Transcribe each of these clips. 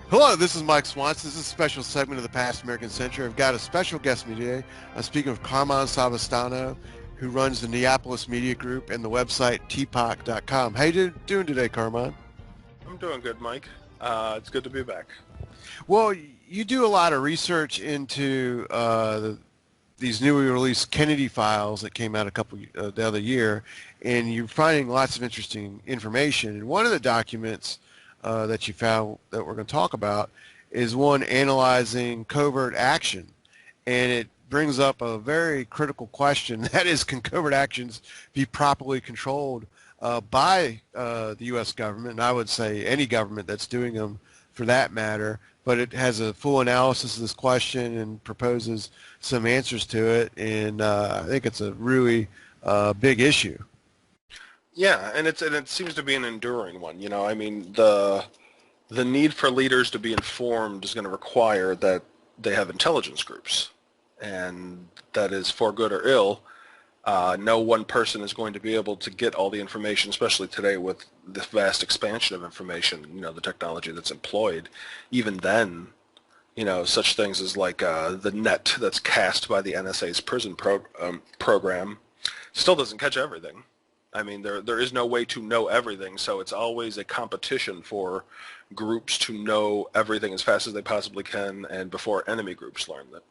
Hello, this is Mike Swanson. This is a special segment of the Past American Century. I've got a special guest with me today. I'm speaking with Carmine Savastano, who runs the Neapolis Media Group and the website tpoc.com. How you doing today, Carmine? I'm doing good, Mike. It's good to be back. Well, you do a lot of research into these newly released Kennedy files that came out the other year, and you're finding lots of interesting information. And one of the documents that you found that we're going to talk about is one analyzing covert action, and it brings up a very critical question. That is, can covert actions be properly controlled by the U.S. government? And I would say any government that's doing them for that matter. But it has a full analysis of this question and proposes some answers to it, and I think it's a really big issue. Yeah, and it seems to be an enduring one. I mean, the need for leaders to be informed is going to require that they have intelligence groups, and that is for good or ill. No one person is going to be able to get all the information, especially today with the vast expansion of information, the technology that's employed. Even then, such things as like the net that's cast by the NSA's prison program still doesn't catch everything. I mean, there is no way to know everything, so it's always a competition for groups to know everything as fast as they possibly can and before enemy groups learn them.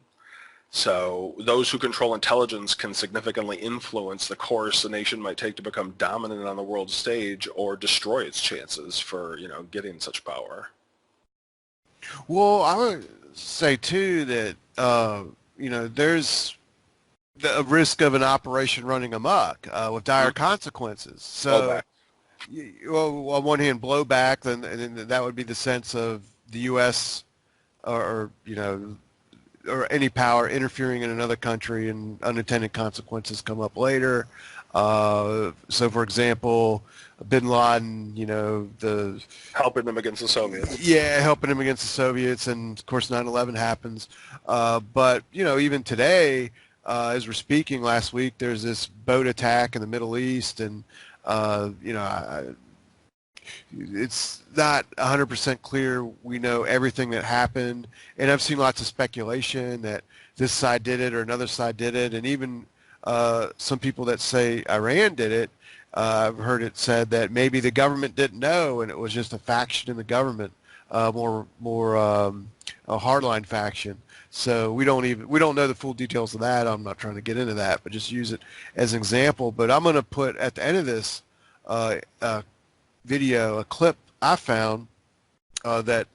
So those who control intelligence can significantly influence the course a nation might take to become dominant on the world stage or destroy its chances for, getting such power. Well, I would say too that there's a risk of an operation running amok with dire Mm-hmm. consequences. So, Blowback. well, on one hand, blowback, then that would be the sense of the U.S. or or any power interfering in another country, and unintended consequences come up later. So, for example, Bin Laden, Helping them against the Soviets. yeah, helping him against the Soviets, and of course 9/11 happens. But even today, as we're speaking, last week there's this boat attack in the Middle East, and it's not 100% clear we know everything that happened, and I've seen lots of speculation that this side did it or another side did it, and even some people that say Iran did it. I've heard it said that maybe the government didn't know, and it was just a faction in the government, more a hardline faction. So we don't know the full details of that. I'm not trying to get into that, but just use it as an example. But I'm going to put at the end of this uh, uh, video a clip I found that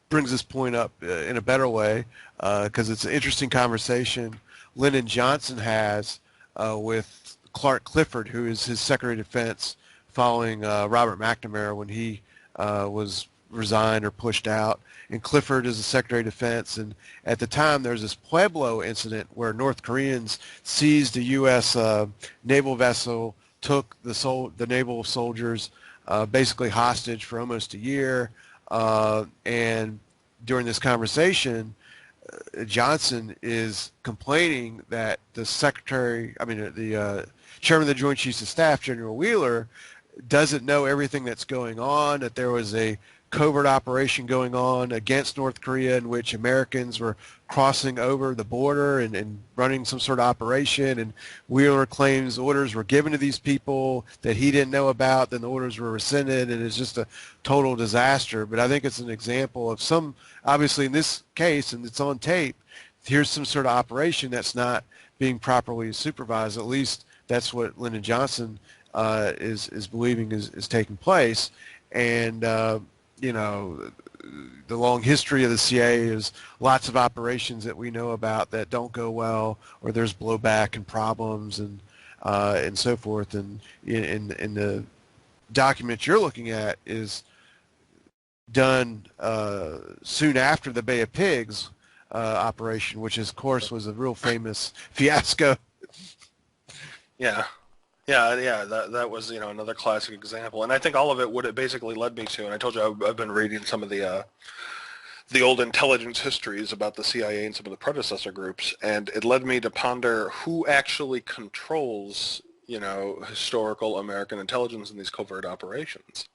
brings this point up in a better way because it's an interesting conversation Lyndon Johnson has with Clark Clifford, who is his Secretary of Defense following Robert McNamara when he was resigned or pushed out. And Clifford is the Secretary of Defense. And at the time, there was this Pueblo incident where North Koreans seized a U.S. Naval vessel, took the naval soldiers basically hostage for almost a year. And during this conversation, Johnson is complaining that the chairman of the Joint Chiefs of Staff, General Wheeler, doesn't know everything that's going on, that there was a covert operation going on against North Korea in which Americans were crossing over the border and running some sort of operation, and Wheeler claims orders were given to these people that he didn't know about, then the orders were rescinded, and it's just a total disaster. But I think it's an example of obviously in this case, and it's on tape, here's some sort of operation that's not being properly supervised. At least that's what Lyndon Johnson is believing is taking place. And the long history of the CIA is lots of operations that we know about that don't go well, or there's blowback and problems and so forth. And in the document you're looking at is done soon after the Bay of Pigs operation, which of course was a real famous fiasco. Yeah. Yeah. That was, another classic example. And I think all of it, what it basically led me to, and I told you I've been reading some of the old intelligence histories about the CIA and some of the predecessor groups, and it led me to ponder who actually controls, historical American intelligence in these covert operations.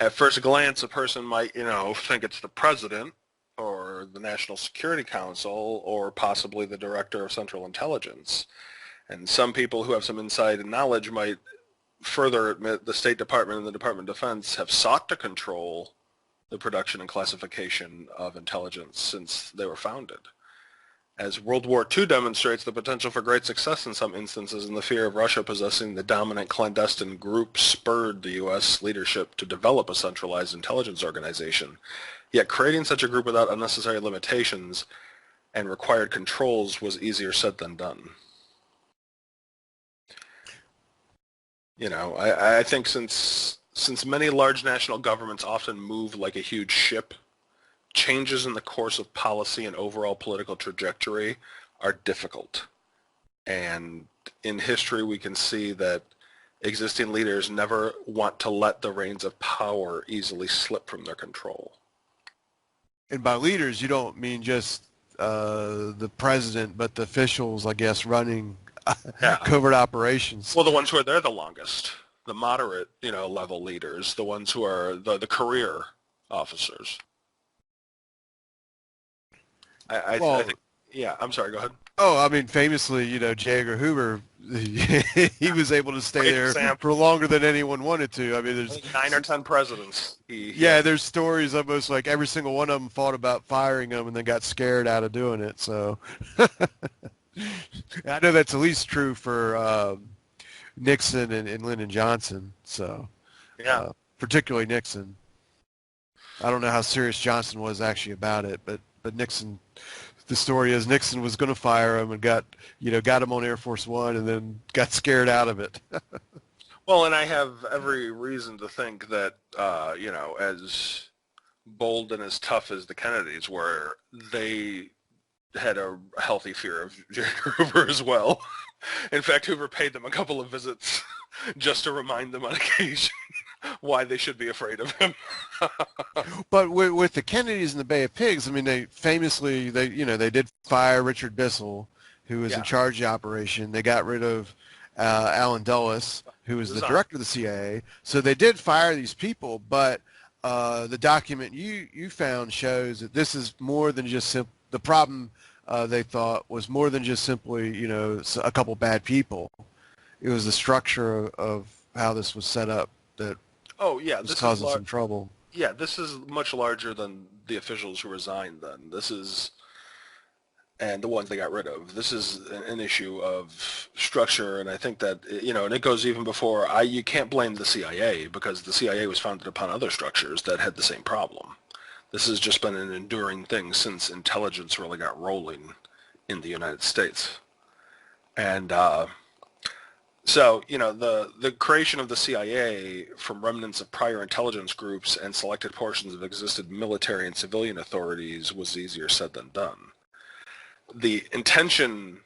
At first glance, a person might, think it's the president or the National Security Council or possibly the Director of Central Intelligence. And some people who have some insight and knowledge might further admit the State Department and the Department of Defense have sought to control the production and classification of intelligence since they were founded. As World War II demonstrates the potential for great success in some instances, and the fear of Russia possessing the dominant clandestine group spurred the U.S. leadership to develop a centralized intelligence organization. Yet creating such a group without unnecessary limitations and required controls was easier said than done. I think since many large national governments often move like a huge ship, changes in the course of policy and overall political trajectory are difficult. And in history, we can see that existing leaders never want to let the reins of power easily slip from their control. And by leaders, you don't mean just the president, but the officials, I guess, running covert operations. Well, the ones who are there the longest, the moderate, level leaders, the ones who are the career officers. I think, yeah, I'm sorry, go ahead. Oh, I mean, famously, J. Edgar Hoover, he was able to stay there for longer than anyone wanted to. I mean, there's 9 or 10 presidents. There's stories almost like every single one of them thought about firing him and then got scared out of doing it. So I know that's at least true for Nixon and Lyndon Johnson. So yeah, particularly Nixon. I don't know how serious Johnson was actually about it, but Nixon. The story is Nixon was going to fire him and got him on Air Force One and then got scared out of it. Well, and I have every reason to think that, as bold and as tough as the Kennedys were, they had a healthy fear of Hoover as well. In fact, Hoover paid them a couple of visits just to remind them on occasion why they should be afraid of him. But with the Kennedys and the Bay of Pigs, I mean, they famously, they did fire Richard Bissell, who was in charge of the operation. They got rid of Allen Dulles, who was the director of the CIA. So they did fire these people, but the document you found shows that this is more than just the problem. They thought was more than just simply a couple bad people. It was the structure of how this was set up that was causing some trouble. Yeah, this is much larger than the officials who resigned then. And the ones they got rid of. This is an issue of structure, and I think that, and it goes even before, you can't blame the CIA, because the CIA was founded upon other structures that had the same problem. This has just been an enduring thing since intelligence really got rolling in the United States. And so, the creation of the CIA from remnants of prior intelligence groups and selected portions of existed military and civilian authorities was easier said than done. The intention,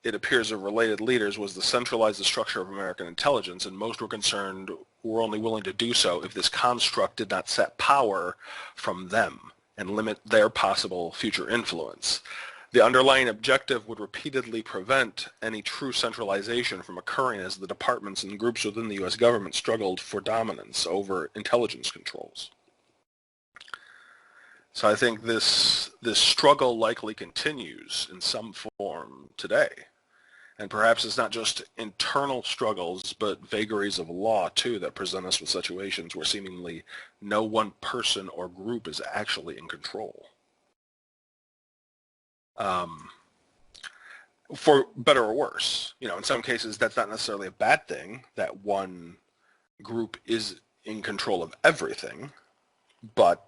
it appears, of related leaders was to centralize the structure of American intelligence, and most were only willing to do so if this construct did not set power from them and limit their possible future influence. The underlying objective would repeatedly prevent any true centralization from occurring as the departments and groups within the U.S. government struggled for dominance over intelligence controls. So I think this struggle likely continues in some form today. And perhaps it's not just internal struggles, but vagaries of law, too, that present us with situations where seemingly no one person or group is actually in control. For better or worse. In some cases, that's not necessarily a bad thing, that one group is in control of everything, but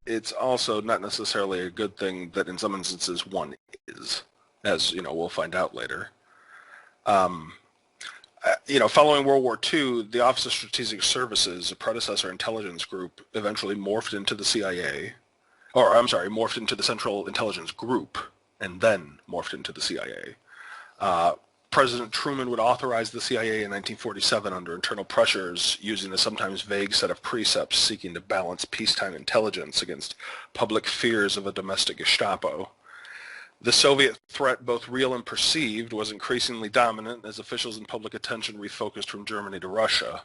it's also not necessarily a good thing that in some instances one is, as, we'll find out later. Following World War II, the Office of Strategic Services, a predecessor intelligence group, eventually morphed into the CIA, morphed into the Central Intelligence Group, and then morphed into the CIA. President Truman would authorize the CIA in 1947 under internal pressures, using a sometimes vague set of precepts seeking to balance peacetime intelligence against public fears of a domestic Gestapo. The Soviet threat, both real and perceived, was increasingly dominant as officials and public attention refocused from Germany to Russia.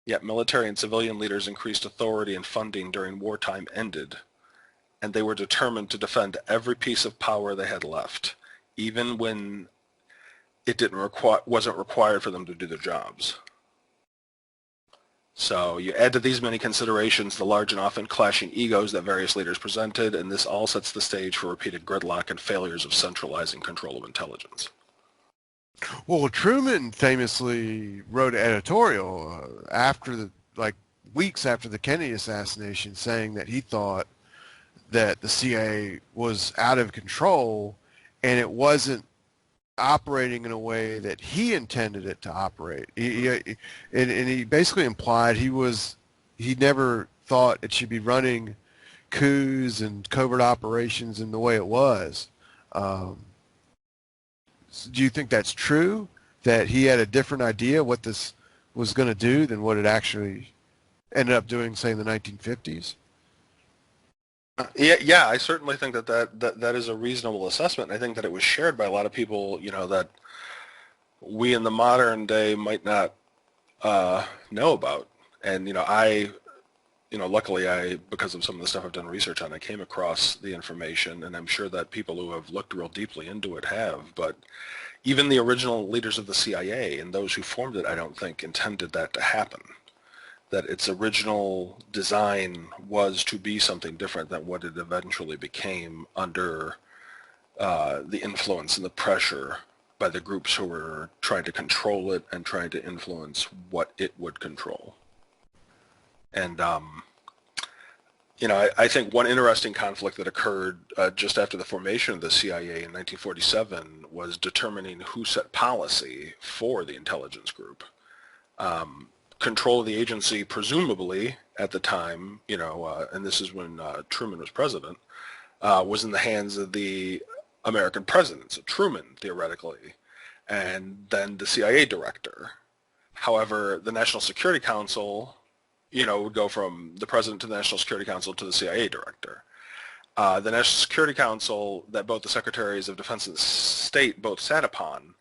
Yet military and civilian leaders' increased authority and funding during wartime ended, and they were determined to defend every piece of power they had left, even when it wasn't required for them to do their jobs. So you add to these many considerations the large and often clashing egos that various leaders presented, and this all sets the stage for repeated gridlock and failures of centralizing control of intelligence. Well, Truman famously wrote an editorial after weeks after the Kennedy assassination, saying that he thought that the CIA was out of control and it wasn't operating in a way that he intended it to operate. And he basically implied he never thought it should be running coups and covert operations in the way it was. Do you think that's true, that he had a different idea what this was going to do than what it actually ended up doing, say, in the 1950s? Yeah, I certainly think that is a reasonable assessment. I think that it was shared by a lot of people, that we in the modern day might not know about. And, luckily because of some of the stuff I've done research on, I came across the information, and I'm sure that people who have looked real deeply into it have. But even the original leaders of the CIA and those who formed it, I don't think intended that to happen. That its original design was to be something different than what it eventually became under the influence and the pressure by the groups who were trying to control it and trying to influence what it would control. And, I think one interesting conflict that occurred just after the formation of the CIA in 1947 was determining who set policy for the intelligence group. Control of the agency, presumably at the time, and this is when Truman was president, was in the hands of the American president, so Truman, theoretically, and then the CIA director. However, the National Security Council, would go from the president to the National Security Council to the CIA director. The National Security Council that both the Secretaries of Defense and State both sat upon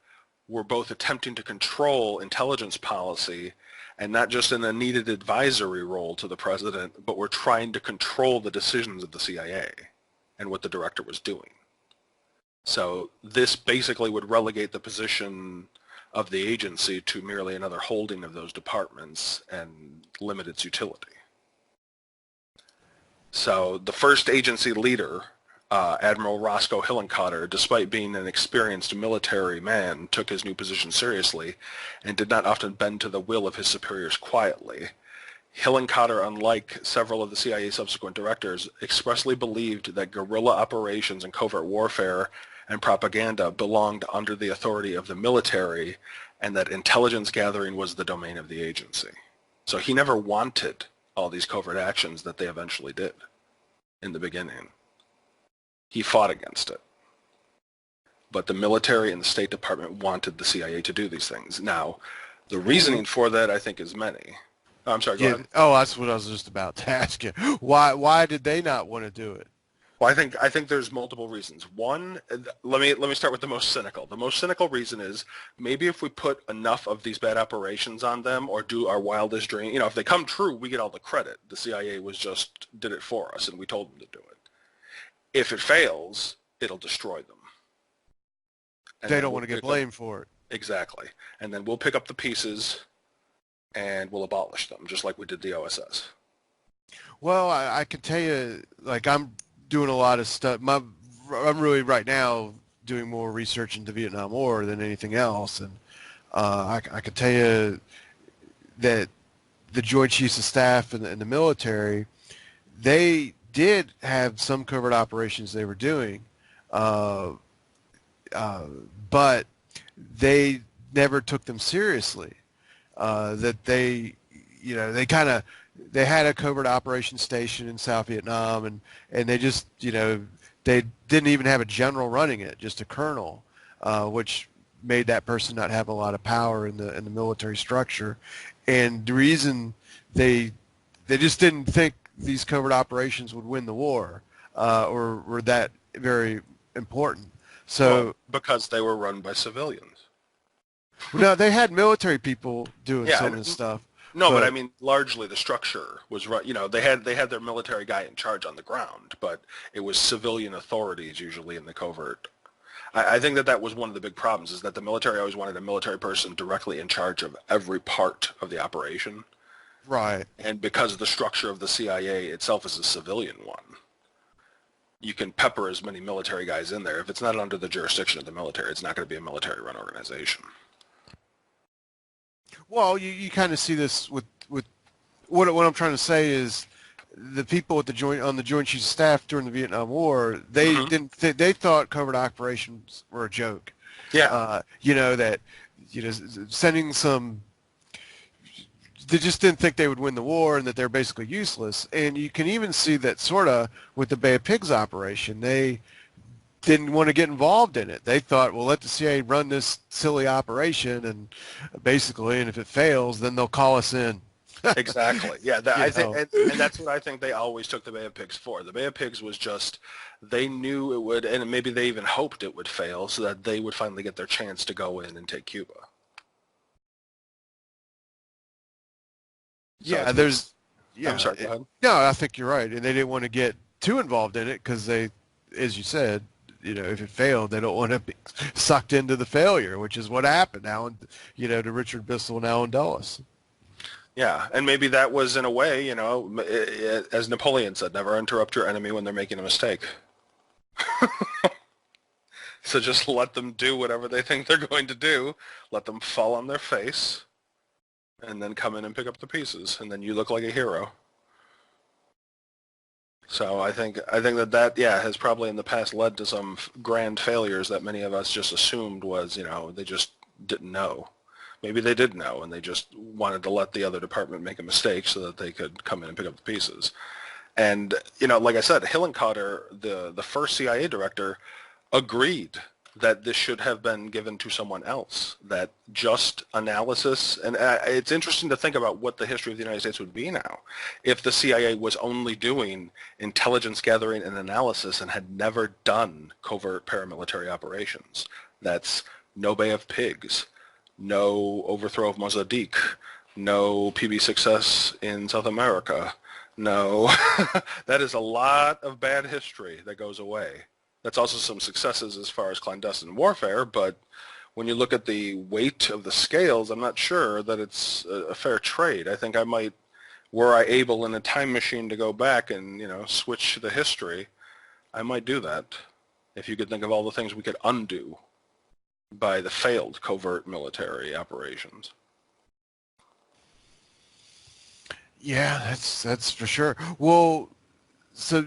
were both attempting to control intelligence policy, and not just in a needed advisory role to the president, but were trying to control the decisions of the CIA and what the director was doing. So this basically would relegate the position of the agency to merely another holding of those departments and limit its utility. So the first agency leader, Admiral Roscoe Hillenkotter, despite being an experienced military man, took his new position seriously and did not often bend to the will of his superiors quietly. Hillenkotter, unlike several of the CIA's subsequent directors, expressly believed that guerrilla operations and covert warfare and propaganda belonged under the authority of the military, and that intelligence gathering was the domain of the agency. So he never wanted all these covert actions that they eventually did in the beginning. He fought against it. But the military and the State Department wanted the CIA to do these things. Now, the reasoning for that, I think, is many. I'm sorry, go ahead. Oh, that's what I was just about to ask you. Why did they not want to do it? Well, I think there's multiple reasons. One, let me start with the most cynical. The most cynical reason is maybe if we put enough of these bad operations on them or do our wildest dream, if they come true, we get all the credit. The CIA did it for us and we told them to do it. If it fails, it'll destroy them. And they don't want to get blamed for it. Exactly. And then we'll pick up the pieces and we'll abolish them, just like we did the OSS. Well, I can tell you, I'm doing a lot of stuff. I'm really right now doing more research into the Vietnam War than anything else, and I can tell you that the Joint Chiefs of Staff and the military, they did have some covert operations they were doing, but they never took them seriously. That they had a covert operation station in South Vietnam, and they just, they didn't even have a general running it, just a colonel, which made that person not have a lot of power in the military structure. And the reason they just didn't think these covert operations would win the war, or were that very important. So because they were run by civilians. No, they had military people doing some of this stuff, No, but I But mean, largely the structure was right. They had their military guy in charge on the ground, but it was civilian authorities usually in the covert. I think that was one of the big problems, is that the military always wanted a military person directly in charge of every part of the operation. right. And because the structure of the CIA itself is a civilian one, you can pepper as many military guys in there. If it's not under the jurisdiction of the military, it's not going to be a military-run organization. Well, you kind of see this with what I'm trying to say is the people at the Joint Chiefs of Staff during the Vietnam War, they Hmm. didn't they thought covert operations were a joke. Yeah, That sending some, they just didn't think they would win the war and that they're basically useless. And you can even see that sort of with the Bay of Pigs operation. They didn't want to get involved in it. They thought, well, let the CIA run this silly operation, and basically, and if it fails, then they'll call us in. exactly. Yeah, You I think, know, and that's what I think they always took the Bay of Pigs for. The Bay of Pigs was just, they knew it would, and maybe they even hoped it would fail so that they would finally get their chance to go in and take Cuba. So yeah, there's, I'm yeah, sorry, go ahead. no, I think you're right, and they didn't want to get too involved in it because they, as you said, if it failed, they don't want to be sucked into the failure, which is what happened now, to Richard Bissell and Allen Dulles. Yeah, and maybe that was in a way, as Napoleon said, never interrupt your enemy when they're making a mistake. So just let them do whatever they think they're going to do. Let them fall on their face, and then come in and pick up the pieces, and then you look like a hero. So I think that yeah has probably in the past led to some grand failures that many of us just assumed was they just didn't know. Maybe they did know and they just wanted to let the other department make a mistake so that they could come in and pick up the pieces. And like I said, Hillenkotter, the first CIA director, agreed that this should have been given to someone else, that just analysis, and it's interesting to think about what the history of the United States would be now if the CIA was only doing intelligence gathering and analysis and had never done covert paramilitary operations. That's no Bay of Pigs, no overthrow of Mossadegh, no PB success in South America, no. That is a lot of bad history that goes away. That's also some successes as far as clandestine warfare, but when you look at the weight of the scales, I'm not sure that it's a fair trade. I think I might, were I able in a time machine to go back and, switch the history, I might do that. If you could think of all the things we could undo by the failed covert military operations. Yeah, that's for sure. Well, so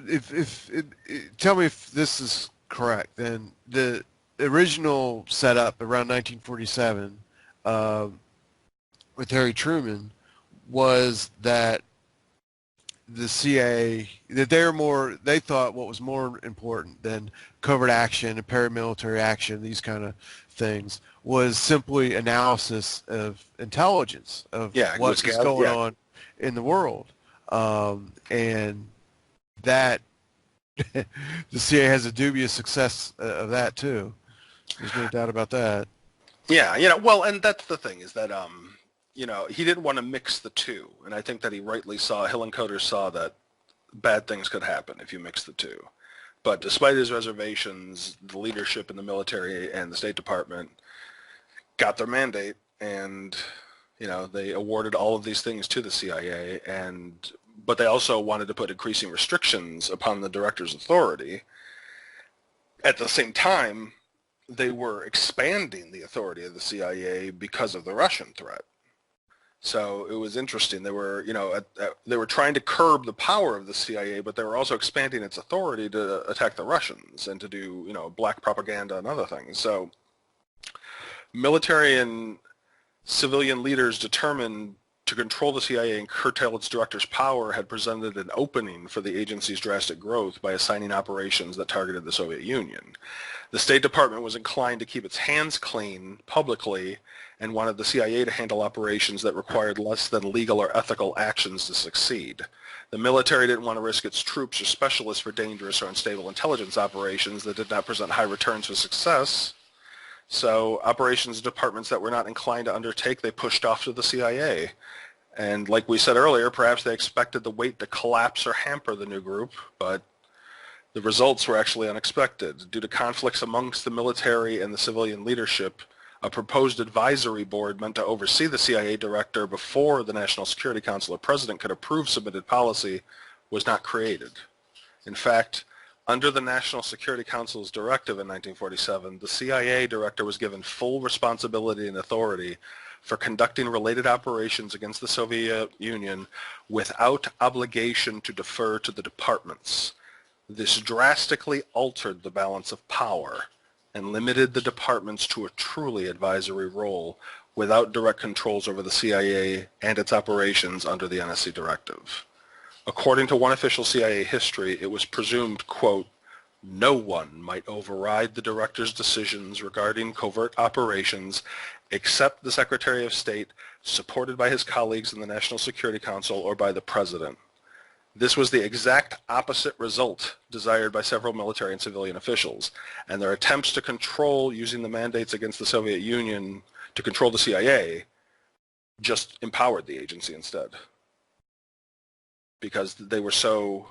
tell me if this is correct. Then the original setup around 1947 with Harry Truman was that the CIA, that they thought what was more important than covert action and paramilitary action, these kind of things, was simply analysis of intelligence of Yeah, what is going yeah, on in the world, and that the CIA has a dubious success of that too. There's no doubt about that. yeah. Well, and that's the thing is that he didn't want to mix the two, and I think that he rightly saw, Hillenkotter saw that bad things could happen if you mix the two. But despite his reservations, the leadership in the military and the State Department got their mandate, and they awarded all of these things to the CIA, but they also wanted to put increasing restrictions upon the director's authority. At the same time, they were expanding the authority of the CIA because of the Russian threat. So it was interesting. They were, they were trying to curb the power of the CIA, but they were also expanding its authority to attack the Russians and to do, black propaganda and other things. So military and civilian leaders determined to control the CIA and curtail its director's power had presented an opening for the agency's drastic growth by assigning operations that targeted the Soviet Union. The State Department was inclined to keep its hands clean publicly and wanted the CIA to handle operations that required less than legal or ethical actions to succeed. The military didn't want to risk its troops or specialists for dangerous or unstable intelligence operations that did not present high returns for success. So operations departments that were not inclined to undertake, they pushed off to the CIA. And like we said earlier, perhaps they expected the weight to collapse or hamper the new group, but the results were actually unexpected. Due to conflicts amongst the military and the civilian leadership, a proposed advisory board meant to oversee the CIA director before the National Security Council or President could approve submitted policy was not created. In fact, under the National Security Council's directive in 1947, the CIA director was given full responsibility and authority for conducting related operations against the Soviet Union without obligation to defer to the departments. This drastically altered the balance of power and limited the departments to a truly advisory role without direct controls over the CIA and its operations under the NSC directive. According to one official CIA history, it was presumed, quote, no one might override the director's decisions regarding covert operations except the Secretary of State, supported by his colleagues in the National Security Council or by the President. This was the exact opposite result desired by several military and civilian officials, and their attempts to control using the mandates against the Soviet Union to control the CIA just empowered the agency instead, because they were so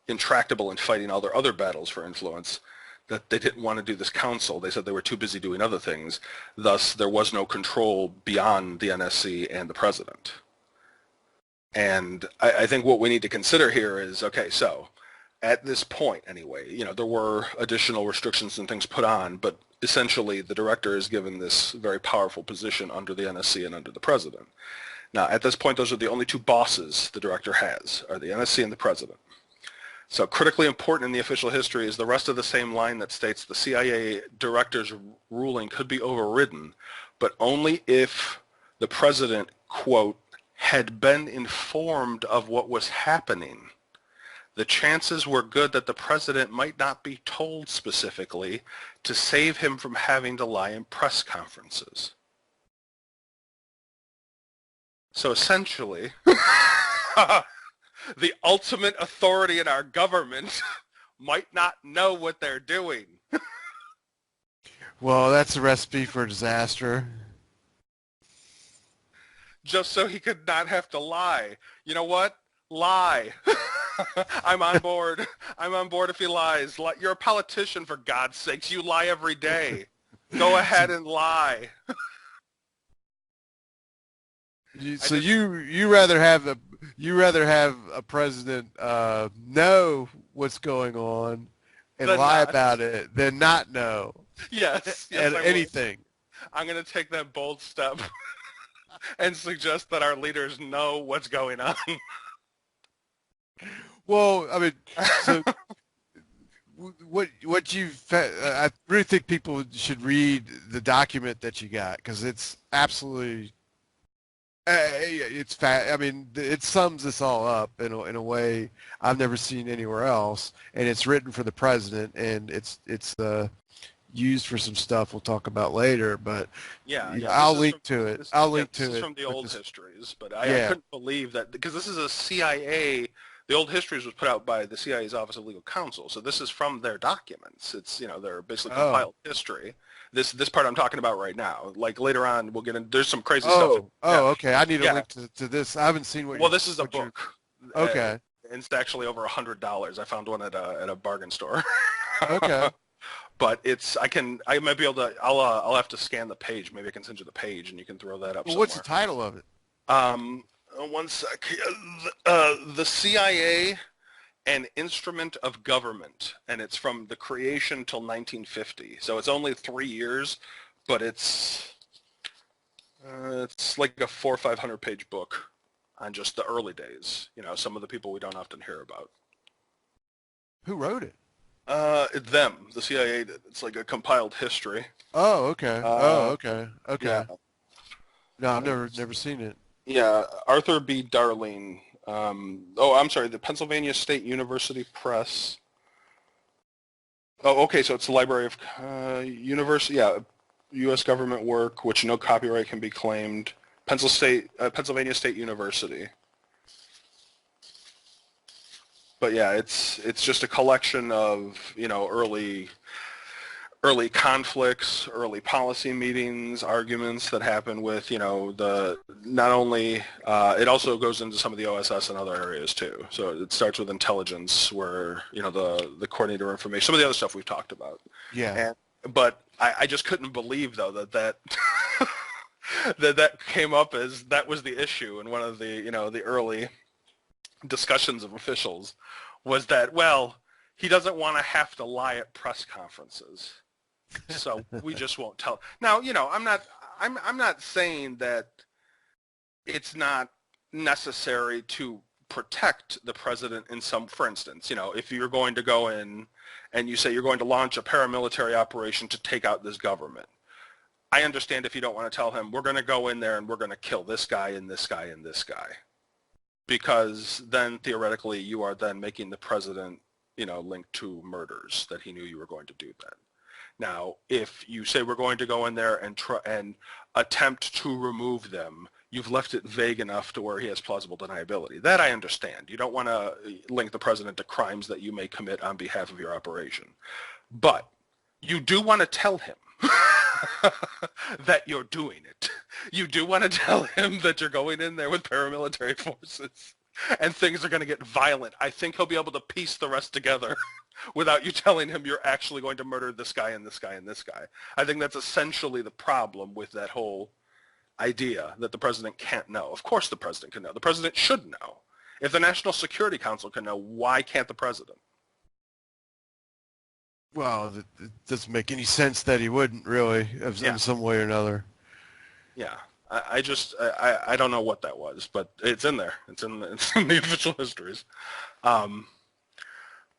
intractable in fighting all their other battles for influence that they didn't want to do this council. They said they were too busy doing other things. Thus, there was no control beyond the NSC and the President. And I think what we need to consider here is, okay, so at this point anyway, there were additional restrictions and things put on, but essentially the director is given this very powerful position under the NSC and under the President. Now, at this point, those are the only two bosses the director has, are the NSC and the President. So critically important in the official history is the rest of the same line that states the CIA director's ruling could be overridden, but only if the President, quote, had been informed of what was happening. The chances were good that the President might not be told specifically to save him from having to lie in press conferences. So essentially, the ultimate authority in our government might not know what they're doing. Well, that's a recipe for disaster. Just so he could not have to lie. You know what? Lie. I'm on board. I'm on board if he lies. You're a politician, for God's sakes. You lie every day. Go ahead and lie. So you rather have a president know what's going on and lie about it than not know. Yes, anything. I'm going to take that bold step and suggest that our leaders know what's going on. Well, I mean, so what you've, I really think people should read the document that you got, because it's absolutely, I mean, it sums this all up in a way I've never seen anywhere else, and it's written for the president, and it's used for some stuff we'll talk about later, but I'll link to it. This is from the old histories, but I couldn't believe that, because this is a CIA. The old histories was put out by the CIA's Office of Legal Counsel, so this is from their documents. It's they're basically compiled history. This part I'm talking about right now. Like later on, we'll get in. There's some crazy stuff. Okay. I need a link to this. I haven't seen what. Well, this is a book. Okay. It's actually over $100. I found one at a bargain store. Okay. But I might be able to. I'll have to scan the page. Maybe I can send you the page, and you can throw that up. Well, what's the title of it? One sec. The CIA, an Instrument of Government, and it's from the creation till 1950. So it's only 3 years, but it's like a 400 or 500 page book on just the early days. Some of the people we don't often hear about. Who wrote it? The CIA did. It's like a compiled history. Oh, okay. Okay. Yeah. No, I've never seen it. Yeah, Arthur B. Darling. I'm sorry, the Pennsylvania State University Press. Oh, okay, so it's the Library of University. Yeah, U.S. government work, which no copyright can be claimed. Pennsylvania State University. But yeah, it's just a collection of early early conflicts, early policy meetings, arguments that happen with, not only, it also goes into some of the OSS and other areas too. So it starts with intelligence where, the coordinator information, some of the other stuff we've talked about. Yeah. But I just couldn't believe though that that came up as that was the issue in one of the, the early discussions of officials was that, well, he doesn't want to have to lie at press conferences. So we just won't tell. Now, I'm not saying that it's not necessary to protect the president in some, for instance, if you're going to go in and you say you're going to launch a paramilitary operation to take out this government. I understand if you don't want to tell him, we're going to go in there and we're going to kill this guy and this guy and this guy. Because then theoretically you are then making the president, linked to murders that he knew you were going to do that. Now, if you say we're going to go in there and try and attempt to remove them, you've left it vague enough to where he has plausible deniability. That I understand. You don't want to link the president to crimes that you may commit on behalf of your operation. But you do want to tell him that you're doing it. You do want to tell him that you're going in there with paramilitary forces and things are going to get violent. I think he'll be able to piece the rest together without you telling him you're actually going to murder this guy and this guy and this guy. I think that's essentially the problem with that whole idea that the president can't know. Of course the president can know. The president should know. If the National Security Council can know, why can't the president? Well, it doesn't make any sense that he wouldn't really, in some way or another. Yeah. I don't know what that was, but it's in there. It's in the official histories.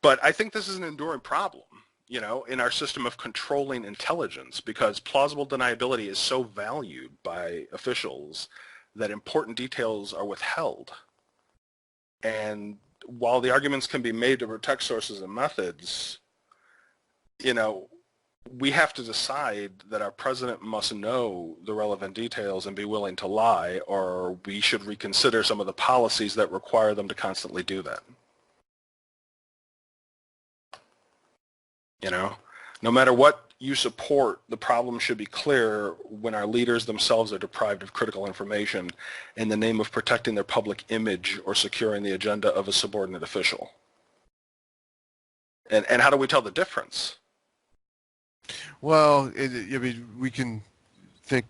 But I think this is an enduring problem, in our system of controlling intelligence, because plausible deniability is so valued by officials that important details are withheld. And while the arguments can be made to protect sources and methods, we have to decide that our president must know the relevant details and be willing to lie, or we should reconsider some of the policies that require them to constantly do that. No matter what you support, the problem should be clear when our leaders themselves are deprived of critical information in the name of protecting their public image or securing the agenda of a subordinate official. And how do we tell the difference? Well, we can think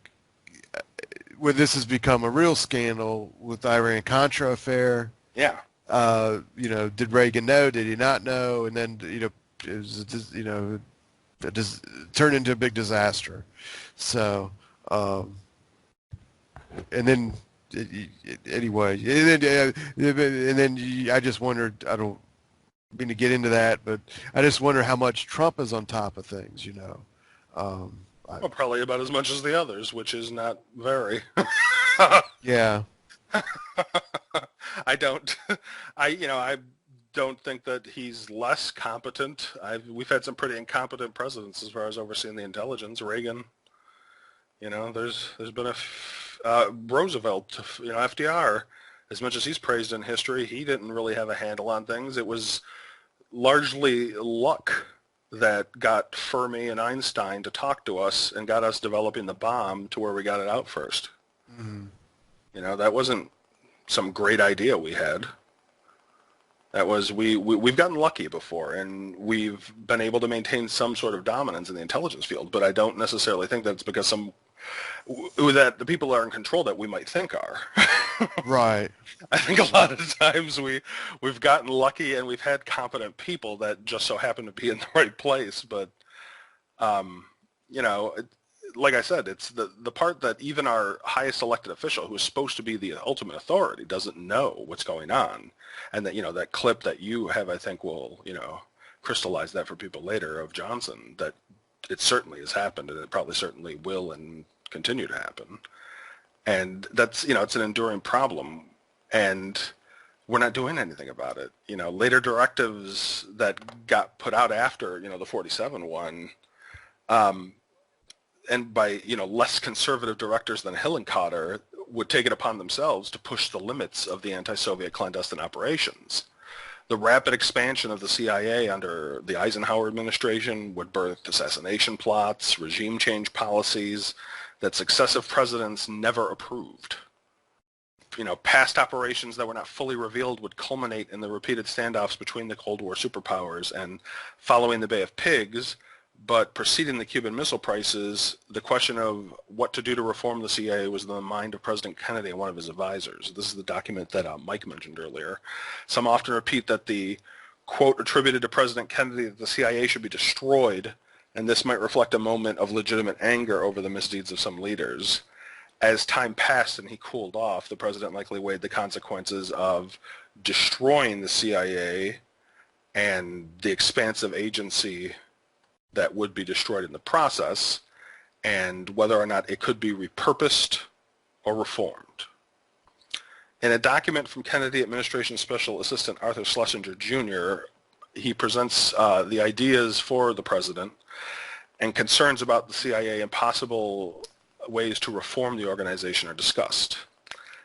where this has become a real scandal with the Iran-Contra affair. Yeah. Did Reagan know? Did he not know? And then, it was, it turned into a big disaster. So, and then anyway, and then I just wondered. I don't mean to get into that, but I just wonder how much Trump is on top of things. Well, probably about as much as the others, which is not very. Yeah. I don't think that he's less competent. We've had some pretty incompetent presidents as far as overseeing the intelligence. Reagan, there's been Roosevelt, FDR, as much as he's praised in history, he didn't really have a handle on things. It was largely luck that got Fermi and Einstein to talk to us and got us developing the bomb to where we got it out first. Mm-hmm. That wasn't some great idea we had. That was, we've gotten lucky before, and we've been able to maintain some sort of dominance in the intelligence field, but I don't necessarily think that's because that the people are in control that we might think are. Right. I think a lot of times we've gotten lucky and we've had competent people that just so happen to be in the right place, but, like I said, it's the part that even our highest elected official, who is supposed to be the ultimate authority, doesn't know what's going on. And that, that clip that you have, I think, will, crystallize that for people later of Johnson, that it certainly has happened, and it probably certainly will and continue to happen. And that's, it's an enduring problem, and we're not doing anything about it. Later directives that got put out after, the 47 one, and by, less conservative directors than Hillenkotter, would take it upon themselves to push the limits of the anti-Soviet clandestine operations. The rapid expansion of the CIA under the Eisenhower administration would birth assassination plots, regime change policies that successive presidents never approved. Past operations that were not fully revealed would culminate in the repeated standoffs between the Cold War superpowers, and following the Bay of Pigs, but preceding the Cuban Missile Crisis, the question of what to do to reform the CIA was in the mind of President Kennedy and one of his advisors. This is the document that Mike mentioned earlier. Some often repeat that the quote attributed to President Kennedy that the CIA should be destroyed, and this might reflect a moment of legitimate anger over the misdeeds of some leaders. As time passed and he cooled off, the president likely weighed the consequences of destroying the CIA and the expansive agency that would be destroyed in the process, and whether or not it could be repurposed or reformed. In a document from Kennedy Administration Special Assistant Arthur Schlesinger Jr., he presents the ideas for the president and concerns about the CIA and possible ways to reform the organization are discussed.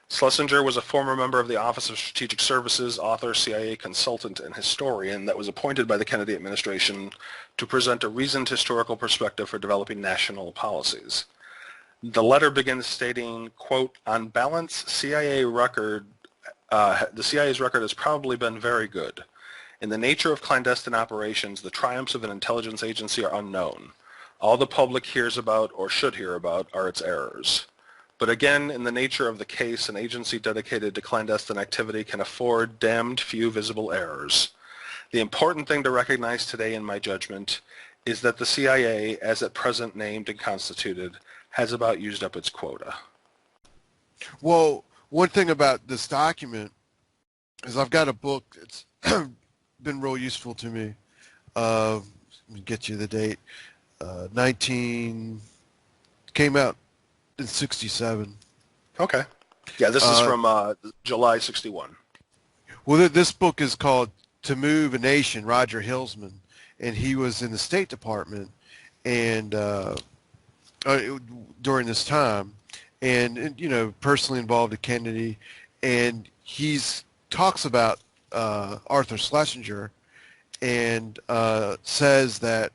Schlesinger was a former member of the Office of Strategic Services, author, CIA consultant, and historian that was appointed by the Kennedy administration to present a reasoned historical perspective for developing national policies. The letter begins stating, quote, on balance, the CIA's record has probably been very good. In the nature of clandestine operations, the triumphs of an intelligence agency are unknown. All the public hears about or should hear about are its errors. But again, in the nature of the case, an agency dedicated to clandestine activity can afford damned few visible errors. The important thing to recognize today, in my judgment, is that the CIA, as at present named and constituted, has about used up its quota. Well, one thing about this document is I've got a book that's been real useful to me. Let me get you the date. Came out in 1967. Okay. Yeah, this is from July 1961. Well, this book is called To Move a Nation, Roger Hillsman, and he was in the State Department and during this time, and personally involved with Kennedy, and he's talks about Arthur Schlesinger, and says that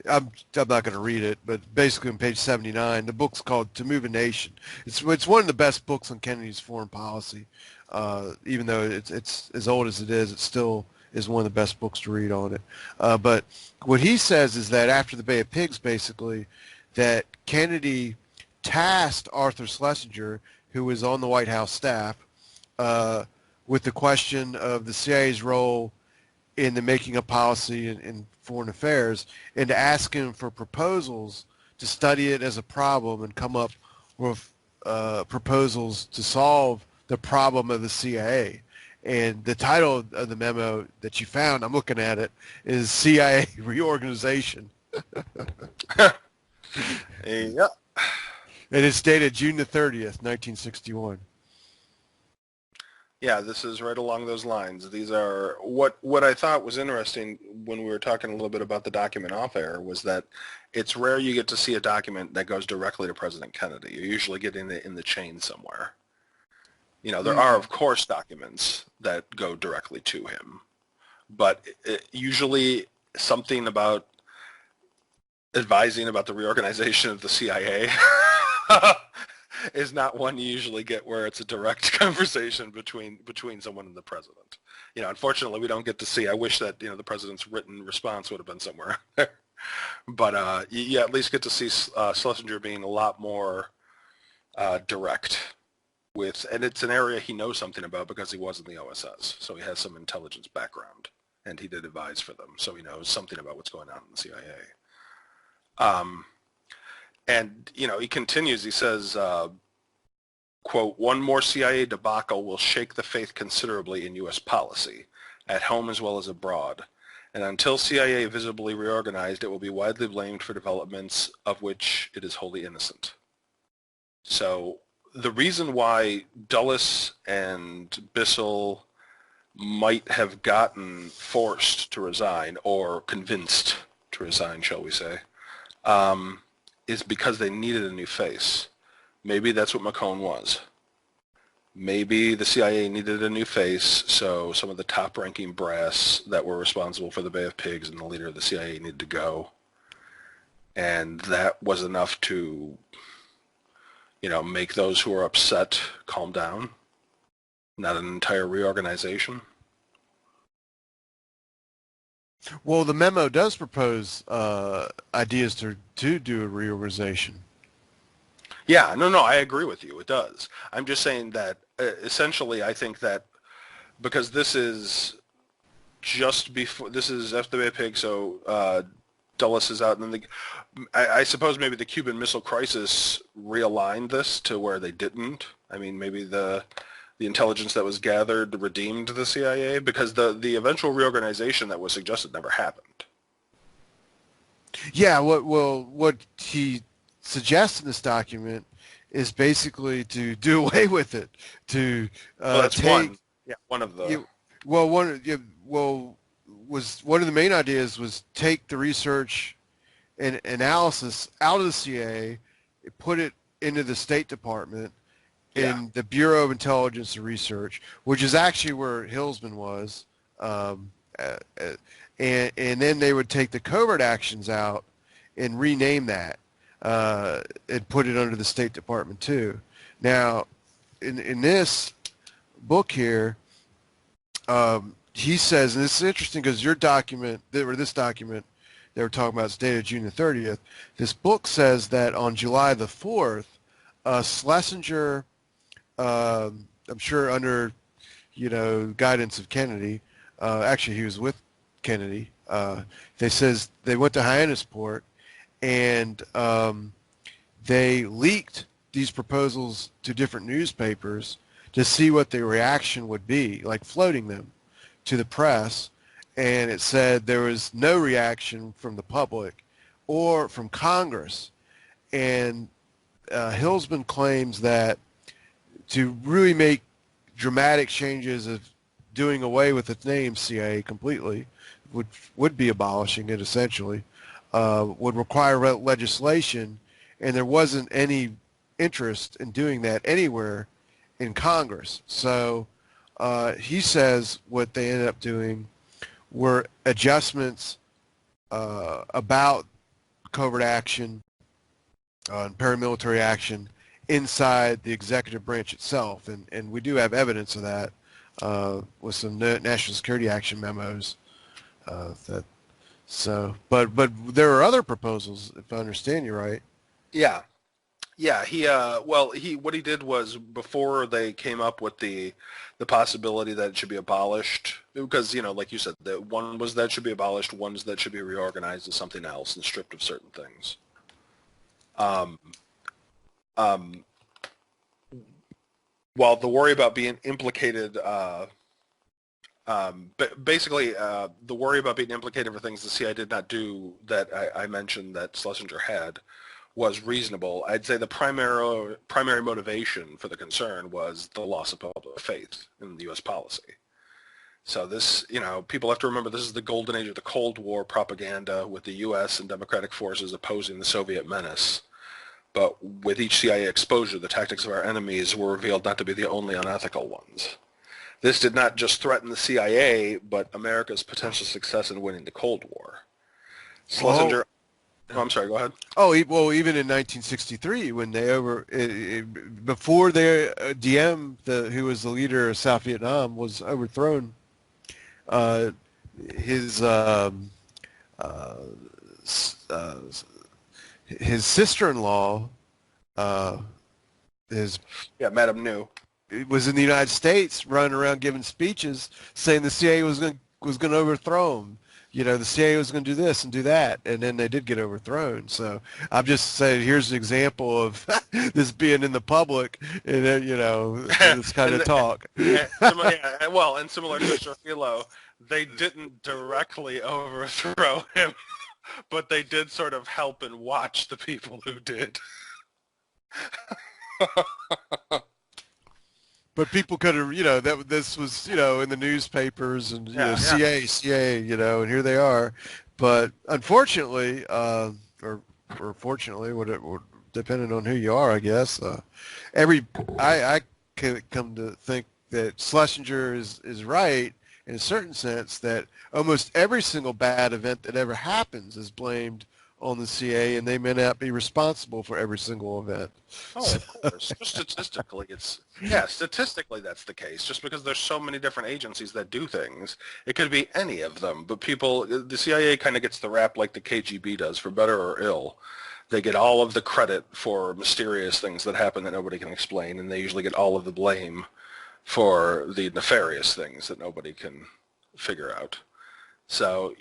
I'm not going to read it, but basically on page 79, the book's called To Move a Nation. It's one of the best books on Kennedy's foreign policy. Even though it's as old as it still is one of the best books to read on it. But what he says is that after the Bay of Pigs, basically, that Kennedy tasked Arthur Schlesinger, who was on the White House staff, with the question of the CIA's role in the making of policy in foreign affairs, and to ask him for proposals to study it as a problem and come up with proposals to solve the problem of the CIA. And the title of the memo that you found, I'm looking at it, is CIA Reorganization. Yeah. And it's dated June the 30th, 1961. Yeah, this is right along those lines. These are what I thought was interesting when we were talking a little bit about the document off air was that it's rare you get to see a document that goes directly to President Kennedy. You're usually getting it in the chain somewhere. There are, of course, documents that go directly to him, but usually something about advising about the reorganization of the CIA is not one you usually get where it's a direct conversation between someone and the president. Unfortunately, we don't get to see. I wish that the president's written response would have been somewhere there, but you at least get to see Schlesinger being a lot more direct with, and it's an area he knows something about because he was in the OSS, so he has some intelligence background, and he did advise for them, so he knows something about what's going on in the CIA. And, he continues, he says, quote, one more CIA debacle will shake the faith considerably in U.S. policy, at home as well as abroad. And until CIA visibly reorganized, it will be widely blamed for developments of which it is wholly innocent. So the reason why Dulles and Bissell might have gotten forced to resign, or convinced to resign, shall we say, is because they needed a new face. Maybe that's what McCone was. Maybe the CIA needed a new face, so some of the top-ranking brass that were responsible for the Bay of Pigs and the leader of the CIA needed to go. And that was enough to, make those who were upset calm down. Not an entire reorganization. Well, the memo does propose ideas to do a reorganization. Yeah, no, I agree with you. It does. I'm just saying that essentially I think that because this is just before, this is after the Bay of Pigs, so Dulles is out, and then I suppose maybe the Cuban Missile Crisis realigned this to where they didn't. I mean, maybe the intelligence that was gathered redeemed the CIA, because the eventual reorganization that was suggested never happened. Yeah, what he suggests in this document is basically to do away with it, to Well, that's take one. Yeah, one of the. was one of the main ideas was take the research and analysis out of the CIA, put it into the State Department in the Bureau of Intelligence and Research, which is actually where Hillsman was, and then they would take the covert actions out and rename that and put it under the State Department too. Now, in this book here, he says, and this is interesting because your document, or this document they were talking about is dated June the 30th. This book says that on July the 4th, Schlesinger, I'm sure under, guidance of Kennedy, actually he was with Kennedy, they says they went to Hyannisport and they leaked these proposals to different newspapers to see what the reaction would be, like floating them to the press, and it said there was no reaction from the public or from Congress. And Hillsman claims that to really make dramatic changes of doing away with its name, CIA, completely, would be abolishing it essentially, would require legislation, and there wasn't any interest in doing that anywhere in Congress. So he says what they ended up doing were adjustments about covert action and paramilitary action inside the executive branch itself, and we do have evidence of that with some national security action memos. But there are other proposals, if I understand you right. Yeah. What he did was, before they came up with the possibility that it should be abolished, because, like you said, the one was that it should be abolished, one's that it should be reorganized as something else and stripped of certain things. While the worry about being implicated, basically, the worry about being implicated for things the CIA did not do that I mentioned that Schlesinger had was reasonable. I'd say the primary motivation for the concern was the loss of public faith in the U.S. policy. So this, people have to remember this is the golden age of the Cold War propaganda, with the U.S. and democratic forces opposing the Soviet menace. But with each CIA exposure, the tactics of our enemies were revealed not to be the only unethical ones. This did not just threaten the CIA, but America's potential success in winning the Cold War. Schlesinger... Oh, I'm sorry, go ahead. Oh, well, even in 1963, when they before their Diem, who was the leader of South Vietnam, was overthrown, his sister-in-law, Madame New, was in the United States, running around giving speeches, saying the CIA was going to overthrow him. The CIA was going to do this and do that, and then they did get overthrown. So I'm just saying, here's an example of this being in the public, and then, this kind of talk. And similar to Trujillo, they didn't directly overthrow him, but they did sort of help and watch the people who did. But people could have, that this was, in the newspapers and CIA, and here they are. But unfortunately, or fortunately, depending on who you are, I guess, I kind come to think that Schlesinger is right in a certain sense, that almost every single bad event that ever happens is blamed on the CIA, and they may not be responsible for every single event. Oh, of course. Just statistically, statistically that's the case. Just because there's so many different agencies that do things, it could be any of them. But the CIA kind of gets the rap like the KGB does, for better or ill. They get all of the credit for mysterious things that happen that nobody can explain, and they usually get all of the blame for the nefarious things that nobody can figure out. So,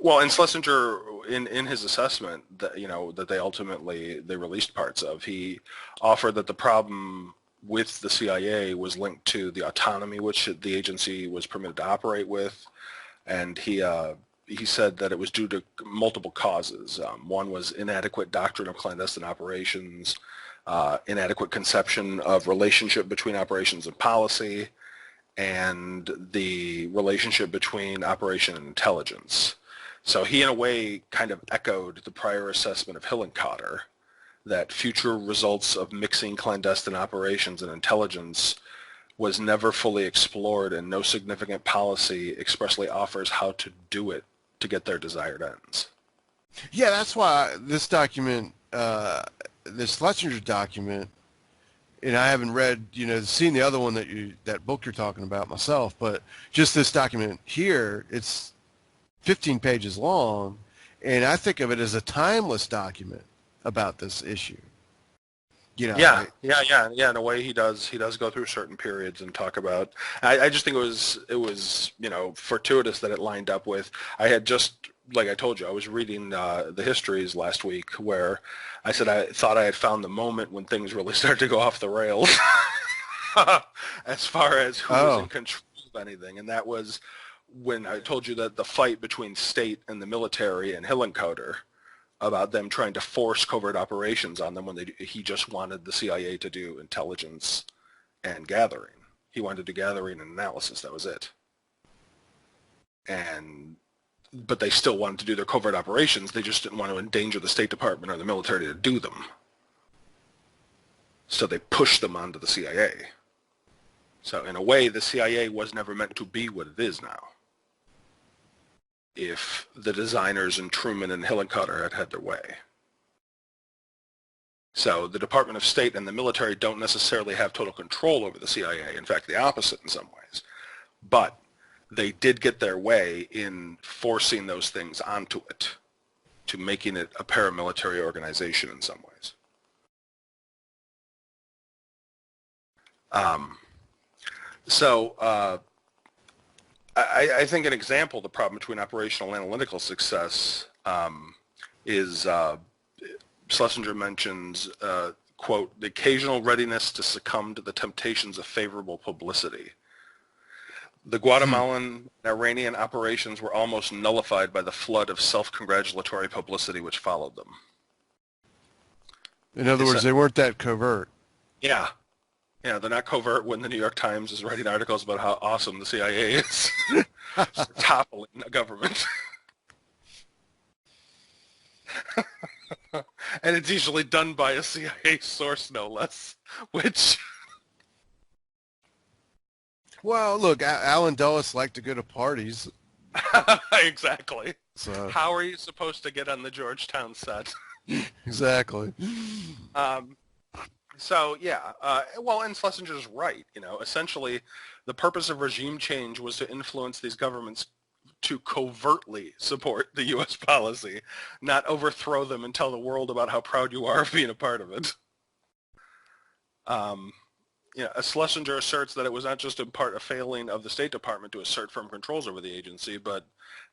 well, and Schlesinger, in his assessment that, that they released parts of, he offered that the problem with the CIA was linked to the autonomy which the agency was permitted to operate with, and he said that it was due to multiple causes. One was inadequate doctrine of clandestine operations, inadequate conception of relationship between operations and policy, and the relationship between operation and intelligence. So he, in a way, kind of echoed the prior assessment of Hillenkotter, that future results of mixing clandestine operations and intelligence was never fully explored, and no significant policy expressly offers how to do it to get their desired ends. Yeah, that's why this document, this Schlesinger document, and I haven't read, seen the other one that book you're talking about myself, but just this document here, it's 15 pages long, and I think of it as a timeless document about this issue. Yeah. In a way, he does go through certain periods and talk about. I just think it was fortuitous that it lined up with. I had just, like I told you, I was reading the histories last week where I said I thought I had found the moment when things really started to go off the rails as far as who was in control of anything, and that was when I told you that the fight between state and the military and Hillenkotter about them trying to force covert operations on them when he just wanted the CIA to do intelligence and gathering. He wanted to do gathering and analysis. That was it. But they still wanted to do their covert operations. They just didn't want to endanger the State Department or the military to do them. So they pushed them onto the CIA. So in a way, the CIA was never meant to be what it is now, if the designers and Truman and Hillenkotter had had their way. So the Department of State and the military don't necessarily have total control over the CIA. In fact, the opposite in some ways. But they did get their way in forcing those things onto it, to making it a paramilitary organization in some ways. I think an example of the problem between operational and analytical success is Schlesinger mentions, quote, the occasional readiness to succumb to the temptations of favorable publicity. The Guatemalan and Iranian operations were almost nullified by the flood of self-congratulatory publicity which followed them. In other words, they weren't that covert. Yeah. Yeah, they're not covert when the New York Times is writing articles about how awesome the CIA is for toppling a government. And it's usually done by a CIA source, no less, which... Well, look, Alan Dulles liked to go to parties. Exactly. So how are you supposed to get on the Georgetown set? Exactly. So, yeah, well, and Schlesinger's right. Essentially, the purpose of regime change was to influence these governments to covertly support the U.S. policy, not overthrow them and tell the world about how proud you are of being a part of it. Schlesinger asserts that it was not just in part a failing of the State Department to assert firm controls over the agency, but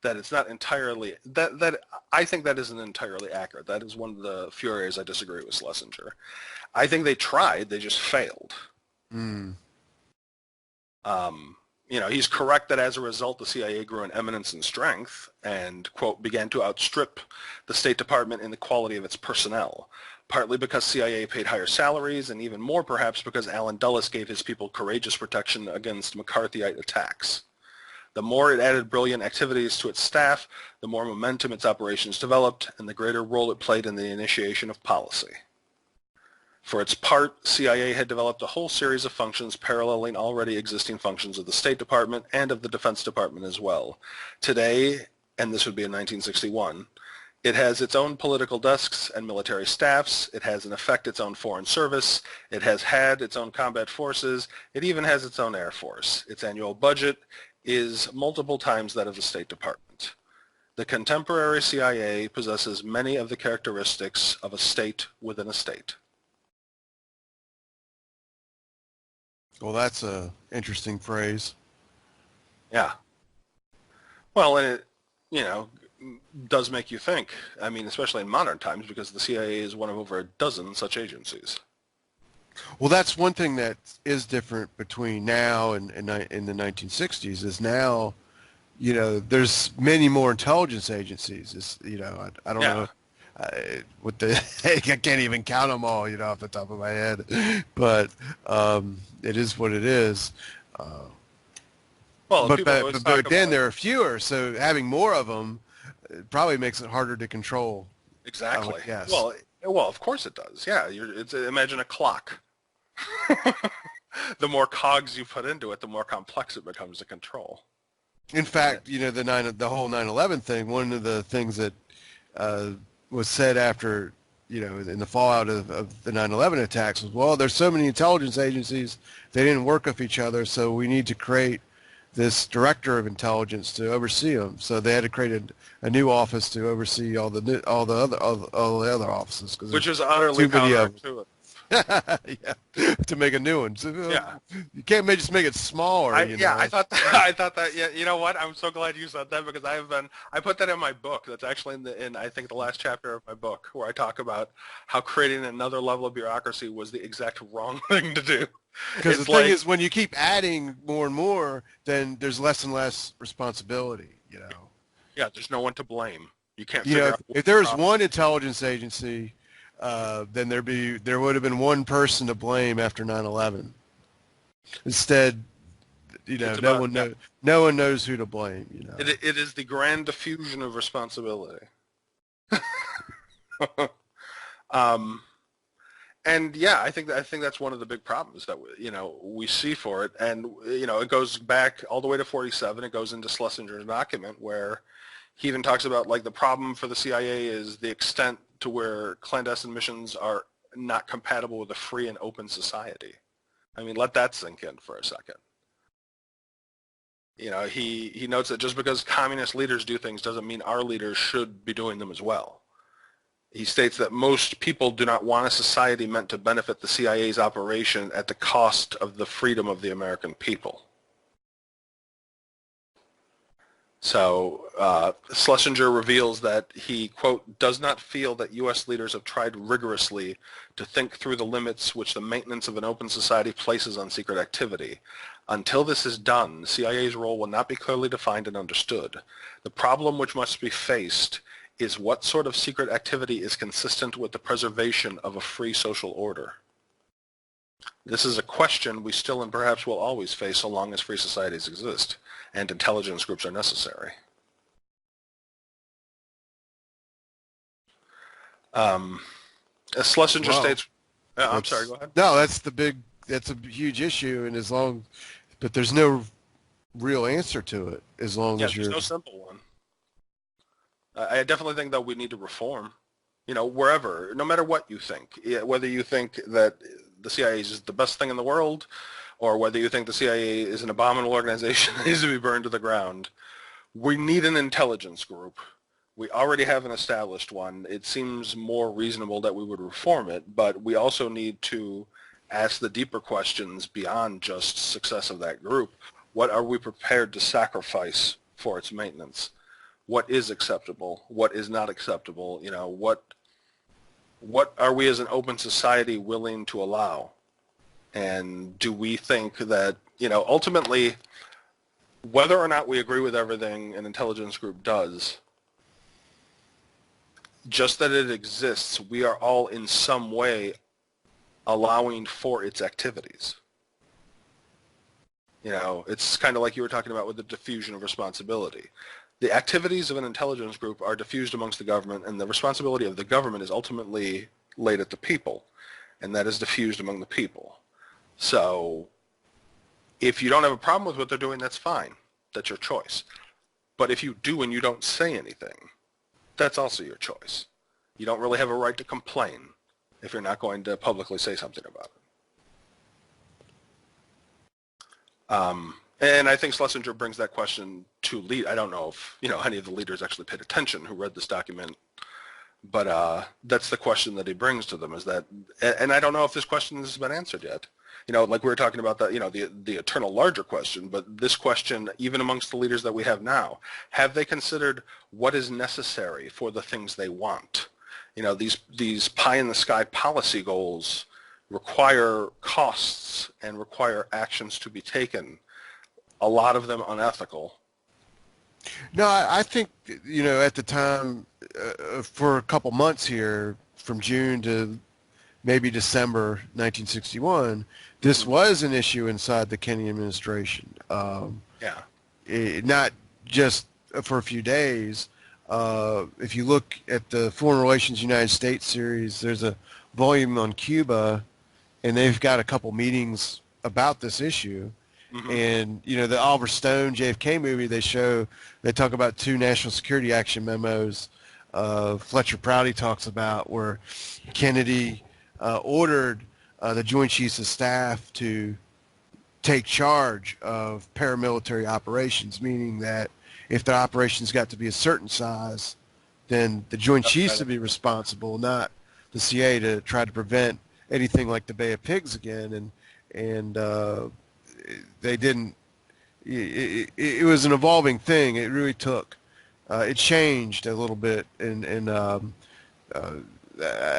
that it's not entirely, that I think that isn't entirely accurate. That is one of the few areas I disagree with Schlesinger. I think they tried, they just failed. He's correct that as a result, the CIA grew in eminence and strength and, quote, began to outstrip the State Department in the quality of its personnel, partly because CIA paid higher salaries, and even more perhaps because Alan Dulles gave his people courageous protection against McCarthyite attacks. The more it added brilliant activities to its staff, the more momentum its operations developed, and the greater role it played in the initiation of policy. For its part, CIA had developed a whole series of functions paralleling already existing functions of the State Department and of the Defense Department as well. Today, and this would be in 1961, it has its own political desks and military staffs. It has in effect its own foreign service. It has had its own combat forces. It even has its own air force. Its annual budget is multiple times that of the State Department. The contemporary CIA possesses many of the characteristics of a state within a state. Well, that's a interesting phrase. Yeah. Well, and it, does make you think. I mean, especially in modern times, because the CIA is one of over a dozen such agencies. Well, that's one thing that is different between now and in the 1960s is now, there's many more intelligence agencies. It's, I don't know what I can't even count them all, off the top of my head, but it is what it is. Well, but back then there are fewer, so having more of them probably makes it harder to control. Exactly. Yes. Well, of course it does. Yeah. Imagine a clock. The more cogs you put into it, the more complex it becomes to control. In fact, the whole 9/11 thing. One of the things that was said after, in the fallout of the 9/11 attacks was, well, there's so many intelligence agencies, they didn't work with each other, so we need to create this director of intelligence to oversee them. So they had to create a new office to oversee all the other offices. Which is utterly counterintuitive. Yeah, to make a new one. So, you can't just make it smaller. I thought that. Yeah, you know what? I'm so glad you said that because I put that in my book. That's actually in I think the last chapter of my book where I talk about how creating another level of bureaucracy was the exact wrong thing to do. Because the thing is, when you keep adding more and more, then there's less and less responsibility. Yeah, there's no one to blame. You can't. Figure out if there was one intelligence agency, then there would have been one person to blame after 9/11. Instead, no one knows who to blame. It is the grand diffusion of responsibility. And yeah, I think that's one of the big problems that we see for it, and it goes back all the way to 47. It goes into Schlesinger's document where he even talks about the problem for the CIA is the extent to where clandestine missions are not compatible with a free and open society. I mean, let that sink in for a second. He notes that just because communist leaders do things doesn't mean our leaders should be doing them as well. He states that most people do not want a society meant to benefit the CIA's operation at the cost of the freedom of the American people. So Schlesinger reveals that he, quote, does not feel that U.S. leaders have tried rigorously to think through the limits which the maintenance of an open society places on secret activity. Until this is done, the CIA's role will not be clearly defined and understood. The problem which must be faced is what sort of secret activity is consistent with the preservation of a free social order. This is a question we still and perhaps will always face so long as free societies exist and intelligence groups are necessary. As Schlesinger states, I'm sorry, go ahead. No, that's a huge issue, and but there's no real answer to it as long as there's no simple one. I definitely think that we need to reform, wherever, no matter what you think, whether you think that the CIA is the best thing in the world or whether you think the CIA is an abominable organization that needs to be burned to the ground. We need an intelligence group. We already have an established one. It seems more reasonable that we would reform it, but we also need to ask the deeper questions beyond just success of that group. What are we prepared to sacrifice for its maintenance? What is acceptable? What is not acceptable? What are we as an open society willing to allow? And do we think that, ultimately, whether or not we agree with everything an intelligence group does, just that it exists, we are all in some way allowing for its activities. It's kind of like you were talking about with the diffusion of responsibility. The activities of an intelligence group are diffused amongst the government, and the responsibility of the government is ultimately laid at the people. and that is diffused among the people. So if you don't have a problem with what they're doing, that's fine. That's your choice. But if you do and you don't say anything, that's also your choice. You don't really have a right to complain if you're not going to publicly say something about it. And I think Schlesinger brings that question to lead. I don't know if any of the leaders actually paid attention who read this document, but that's the question that he brings to them. Is that, and I don't know if this question has been answered yet. Like we were talking about the eternal larger question, but this question, even amongst the leaders that we have now, have they considered what is necessary for the things they want? These pie-in-the-sky policy goals require costs and require actions to be taken, a lot of them unethical. No, I think, at the time, for a couple months here, from June to maybe December 1961, this was an issue inside the Kennedy administration. Not just for a few days. If you look at the Foreign Relations United States series, there's a volume on Cuba, and they've got a couple meetings about this issue. Mm-hmm. And, the Oliver Stone JFK movie, they talk about 2 national security action memos Fletcher Prouty talks about, where Kennedy ordered the Joint Chiefs of Staff to take charge of paramilitary operations, meaning that if the operations got to be a certain size, then the Joint Chiefs would be responsible, not the CIA, to try to prevent anything like the Bay of Pigs again. And they didn't. It was an evolving thing. It really took. It changed a little bit, and I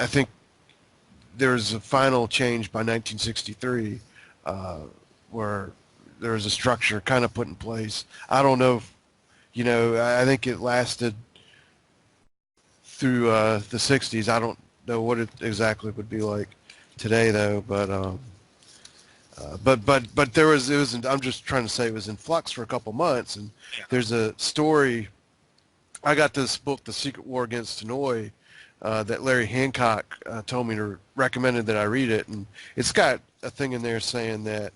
think there was a final change by 1963, where there was a structure kind of put in place. I don't know if, I think it lasted through the 60s. I don't know what it exactly would be like today, though. But there was, I'm just trying to say, it was in flux for a couple months. And there's a story. I got this book, The Secret War Against Hanoi, that Larry Hancock told me to recommended that I read it, and it's got a thing in there saying that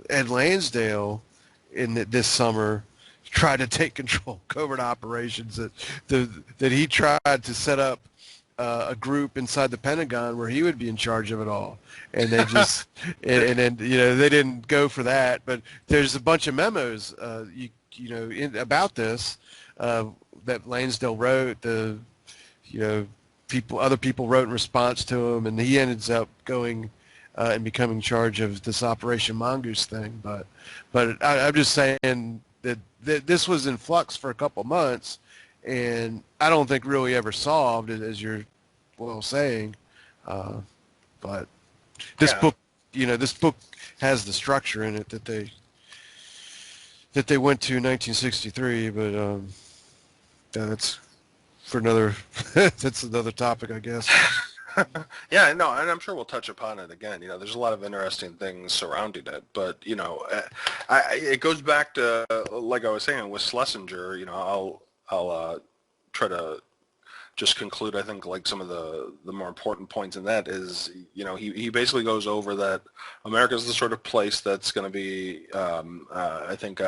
Ed Lansdale this summer tried to take control of covert operations, that he tried to set up a group inside the Pentagon where he would be in charge of it all, and they just and then they didn't go for that. But there's a bunch of memos about this that Lansdale wrote. Other people wrote in response to him, and he ends up going and becoming in charge of this Operation Mongoose thing. But I'm just saying that this was in flux for a couple months, and I don't think really ever solved, as you're well saying. But this book, this book has the structure in it that they went to in 1963. But that's for another. That's another topic, I guess. Yeah, no, and I'm sure we'll touch upon it again. There's a lot of interesting things surrounding it, but it goes back to, like I was saying with Schlesinger. I'll try to just conclude. I think like some of the more important points in that is, he basically goes over that America is the sort of place that's going to be, I think,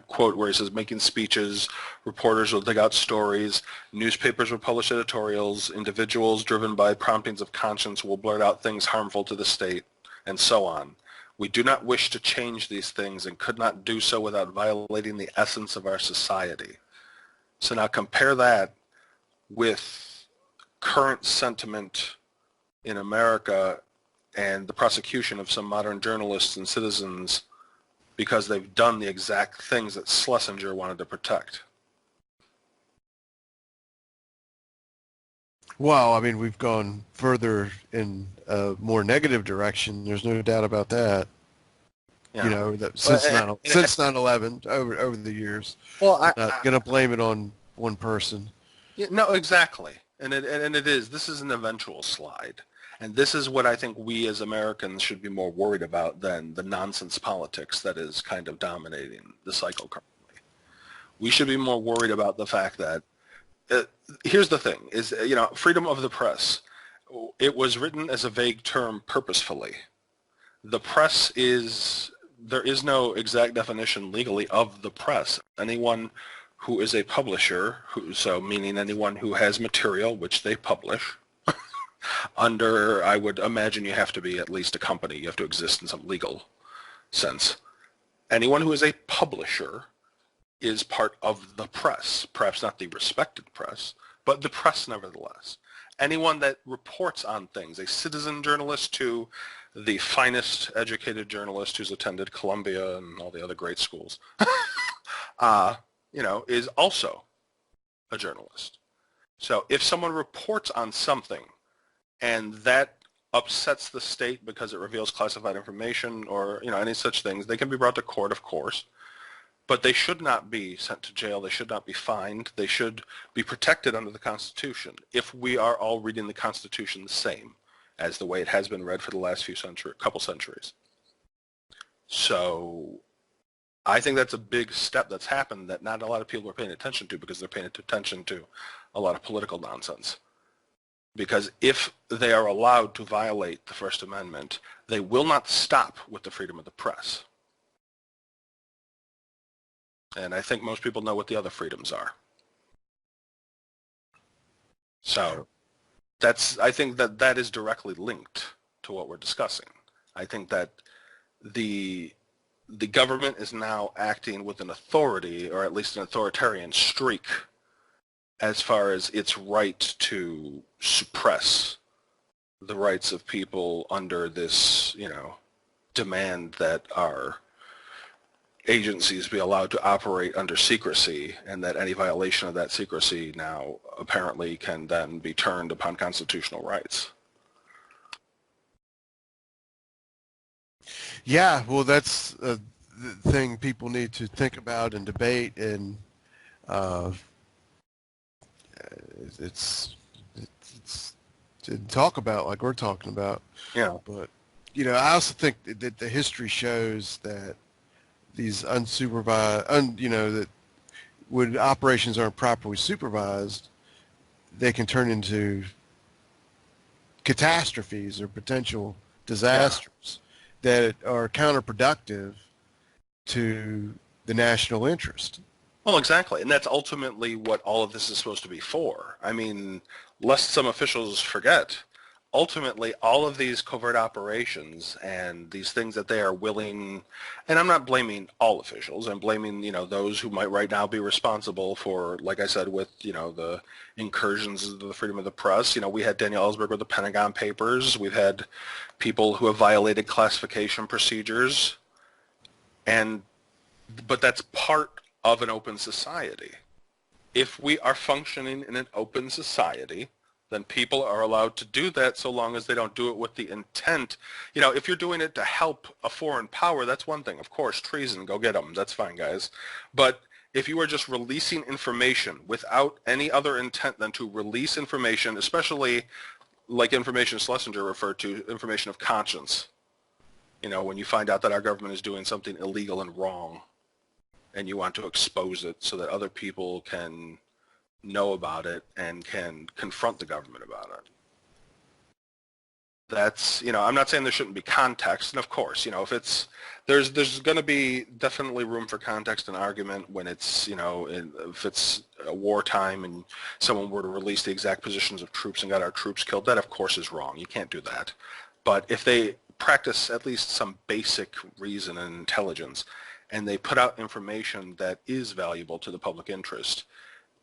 quote, where he says, making speeches, reporters will dig out stories, newspapers will publish editorials, individuals driven by promptings of conscience will blurt out things harmful to the state, and so on. We do not wish to change these things and could not do so without violating the essence of our society. So now compare that with current sentiment in America and the prosecution of some modern journalists and citizens because they've done the exact things that Schlesinger wanted to protect. Well, I mean, we've gone further in a more negative direction. There's no doubt about that. Yeah. That since 9/11 over the years. Well, I'm not going to blame it on one person. Yeah, no, exactly. And it is. This is an eventual slide. And this is what I think we as Americans should be more worried about than the nonsense politics that is kind of dominating the cycle currently. We should be more worried about the fact that, here's the thing, is, freedom of the press. It was written as a vague term purposefully. The press there is no exact definition legally of the press. Anyone who is a publisher, so meaning anyone who has material which they publish, under, I would imagine you have to be at least a company, you have to exist in some legal sense. Anyone who is a publisher is part of the press, perhaps not the respected press, but the press nevertheless. Anyone that reports on things, a citizen journalist to the finest educated journalist who's attended Columbia and all the other great schools, is also a journalist. So if someone reports on something and that upsets the state because it reveals classified information or any such things, they can be brought to court, of course. But they should not be sent to jail. They should not be fined. They should be protected under the Constitution if we are all reading the Constitution the same as the way it has been read for the last couple centuries. So I think that's a big step that's happened that not a lot of people are paying attention to because they're paying attention to a lot of political nonsense. Because if they are allowed to violate the First Amendment, they will not stop with the freedom of the press. And I think most people know what the other freedoms are. So I think that is directly linked to what we're discussing. I think that the government is now acting with an authority, or at least an authoritarian streak, as far as its right to suppress the rights of people under this, demand that our agencies be allowed to operate under secrecy, and that any violation of that secrecy now apparently can then be turned upon constitutional rights. Yeah, well, that's the thing people need to think about and debate, and it's to talk about like we're talking about. Yeah. But I also think that the history shows that these unsupervised, that when operations aren't properly supervised, they can turn into catastrophes or potential disasters that are counterproductive to the national interest. Well, exactly. And that's ultimately what all of this is supposed to be for. I mean, lest some officials forget, ultimately all of these covert operations and these things that they are willing, and I'm not blaming all officials, I'm blaming, those who might right now be responsible for, like I said, with, the incursions into the freedom of the press. We had Daniel Ellsberg with the Pentagon Papers. We've had people who have violated classification procedures. But that's part of an open society. If we are functioning in an open society, then people are allowed to do that so long as they don't do it with the intent. If you're doing it to help a foreign power, that's one thing. Of course, treason, go get them. That's fine, guys. But if you are just releasing information without any other intent than to release information, especially like information Schlesinger referred to, information of conscience, when you find out that our government is doing something illegal and wrong and you want to expose it so that other people can know about it and can confront the government about it. That's, I'm not saying there shouldn't be context, and of course, if there's going to be definitely room for context and argument when it's, if it's a wartime and someone were to release the exact positions of troops and got our troops killed, that of course is wrong. You can't do that. But if they practice at least some basic reason and intelligence, and they put out information that is valuable to the public interest,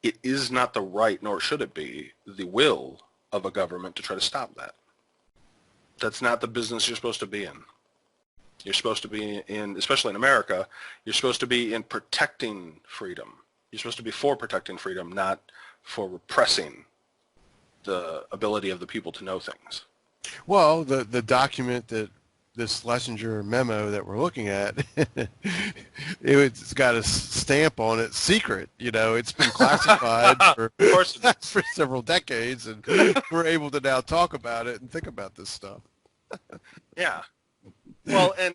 it is not the right, nor should it be, the will of a government to try to stop that. That's not the business you're supposed to be in. You're supposed to be in, especially in America, you're supposed to be in protecting freedom. You're supposed to be for protecting freedom, not for repressing the ability of the people to know things. Well, the document that this Schlesinger memo that we're looking at, it's got a stamp on it, secret. It's been classified for several decades, and we're able to now talk about it and think about this stuff. Yeah. Well, and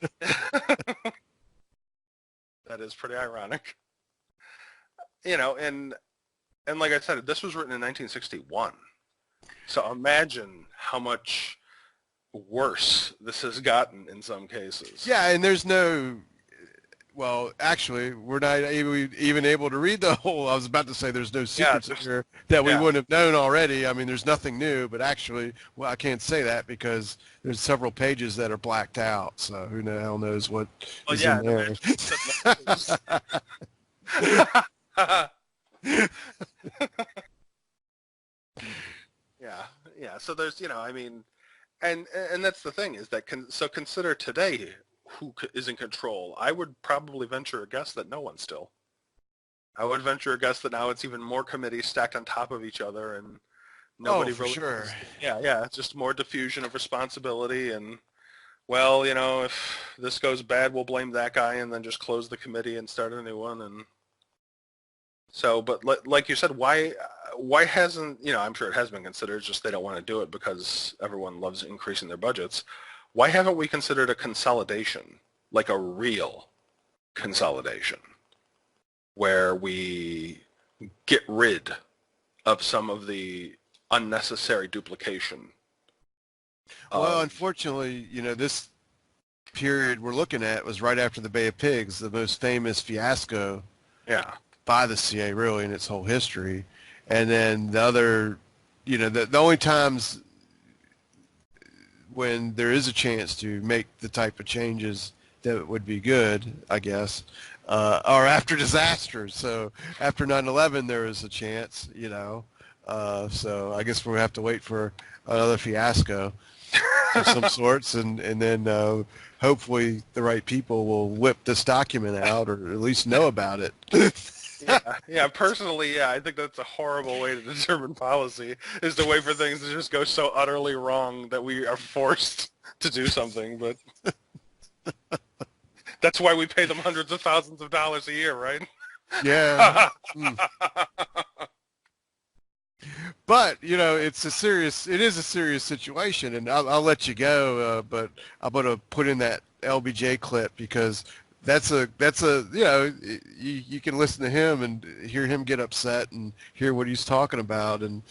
that is pretty ironic. And like I said, this was written in 1961. So imagine how much worse this has gotten in some cases. Yeah, and there's no, well, actually, we're not even able to read the whole. I was about to say there's no Yeah, secrets here that we yeah. wouldn't have known already. I mean, there's nothing new, but actually, well, I can't say that because there's several pages that are blacked out. So who the hell knows what Well, is yeah, in and there? imagine yeah, yeah. So there's, I mean, and that's the thing is that so consider today who is in control. I would probably venture a guess that no one still. I would venture a guess that now it's even more committees stacked on top of each other, and Oh, nobody for really. sure. Yeah, yeah. It's just more diffusion of responsibility, and well, if this goes bad, we'll blame that guy, and then just close the committee and start a new one, and. So, but like you said, why hasn't, I'm sure it has been considered, just they don't want to do it because everyone loves increasing their budgets. Why haven't we considered a consolidation, like a real consolidation, where we get rid of some of the unnecessary duplication Well, of, unfortunately, this period we're looking at was right after the Bay of Pigs, the most famous fiasco yeah, by the CIA really in its whole history. And then the other, the only times when there is a chance to make the type of changes that would be good, I guess, are after disasters. So after 9/11, there is a chance, So I guess we'll have to wait for another fiasco of some sorts, and then hopefully the right people will whip this document out, or at least know about it. yeah. Personally, yeah, I think that's a horrible way to determine policy, is to wait for things to just go so utterly wrong that we are forced to do something. But that's why we pay them hundreds of thousands of dollars a year, right? Yeah. Mm. But it is a serious situation, and I'll let you go. But I'm gonna put in that LBJ clip because that's a you can listen to him and hear him get upset and hear what he's talking about, and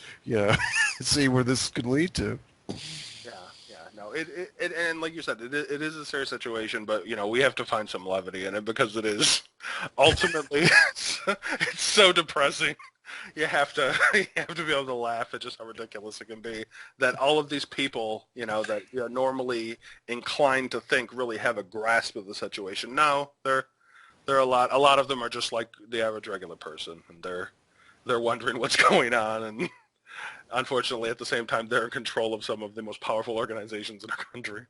see where this could lead to. Yeah, yeah, no, and like you said, it is a serious situation, but we have to find some levity in it because it is ultimately it's so depressing. You have to you have to be able to laugh at just how ridiculous it can be that all of these people, that you're normally inclined to think really have a grasp of the situation. No, they're a lot of them are just like the average regular person, and they're wondering what's going on, and unfortunately at the same time they're in control of some of the most powerful organizations in our country.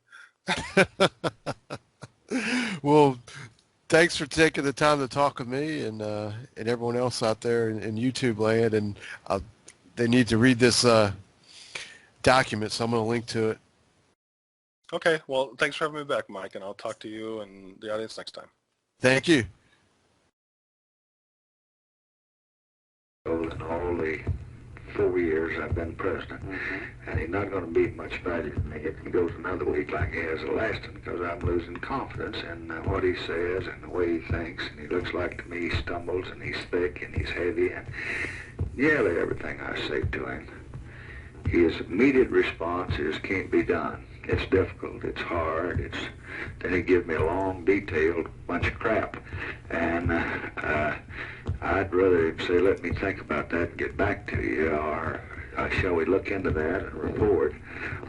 Well, thanks for taking the time to talk with me and everyone else out there in YouTube land, and they need to read this document, so I'm going to link to it. Okay, well, thanks for having me back, Mike, and I'll talk to you and the audience next time. Thank you. All the 4 years I've been president, and he's not going to be much value to me if he goes another week like he has the last one, because I'm losing confidence in what he says and the way he thinks, and he looks like to me he stumbles and he's thick and he's heavy, and nearly everything I say to him, his immediate response is can't be done. It's difficult, it's hard, then he gives me a long, detailed bunch of crap, and I'd rather him say, let me think about that and get back to you, or shall we look into that and report,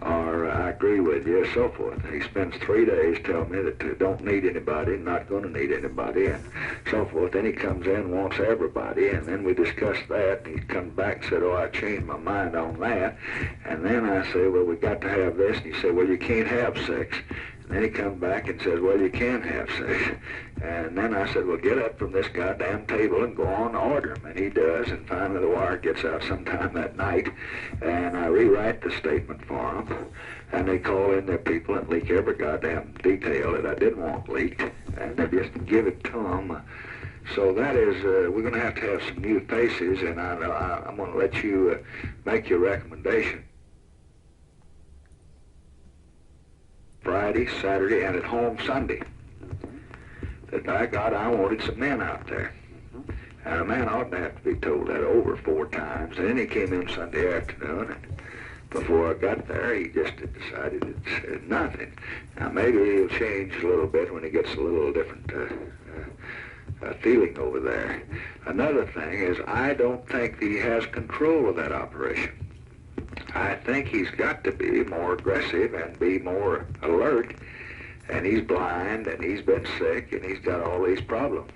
or I agree with you, so forth. And he spends 3 days telling me that don't need anybody, not going to need anybody, and so forth. Then he comes in and wants everybody, and then we discuss that, and he comes back and said, oh, I changed my mind on that. And then I say, well, we got to have this, and he said, well, you can't have sex. And then he comes back and says, well, you can have sex. And then I said, well, get up from this goddamn table and go on and order him. And he does, and finally the wire gets out sometime that night, and I rewrite the statement for him, and they call in their people and leak every goddamn detail that I didn't want leaked, and they just give it to them. So that is, we're going to have some new faces, and I'm going to let you make your recommendation. Friday, Saturday, and at home Sunday. That by God, I wanted some men out there. And a man ought to have to be told that over 4 times. And then he came in Sunday afternoon, and before I got there, he just had decided it's nothing. Now, maybe he'll change a little bit when he gets a little different feeling over there. Another thing is I don't think he has control of that operation. I think he's got to be more aggressive and be more alert, and he's blind, and he's been sick, and he's got all these problems.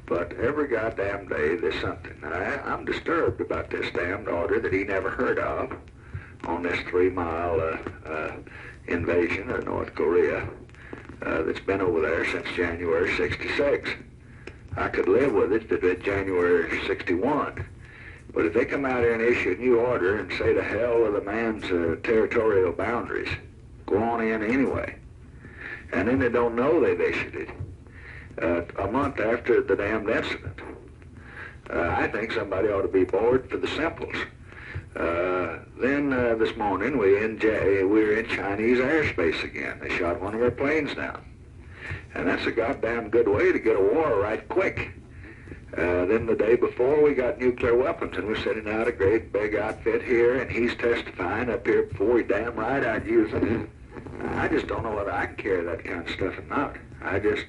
But every goddamn day there's something. I'm disturbed about this damned order that he never heard of on this 3-mile invasion of North Korea that's been over there since January 66. I could live with it if it's January 61. But if they come out here and issue a new order and say to hell with a man's territorial boundaries, go on in anyway, and then they don't know they've issued it a month after the damned incident, I think somebody ought to be bored for the simples. Then this morning we were in Chinese airspace again. They shot one of our planes down. And that's a goddamn good way to get a war right quick. Then the day before we got nuclear weapons, and we're sending out a great big outfit here, and he's testifying up here before he damn right I'd use it. I just don't know whether I can carry that kind of stuff or not. I just,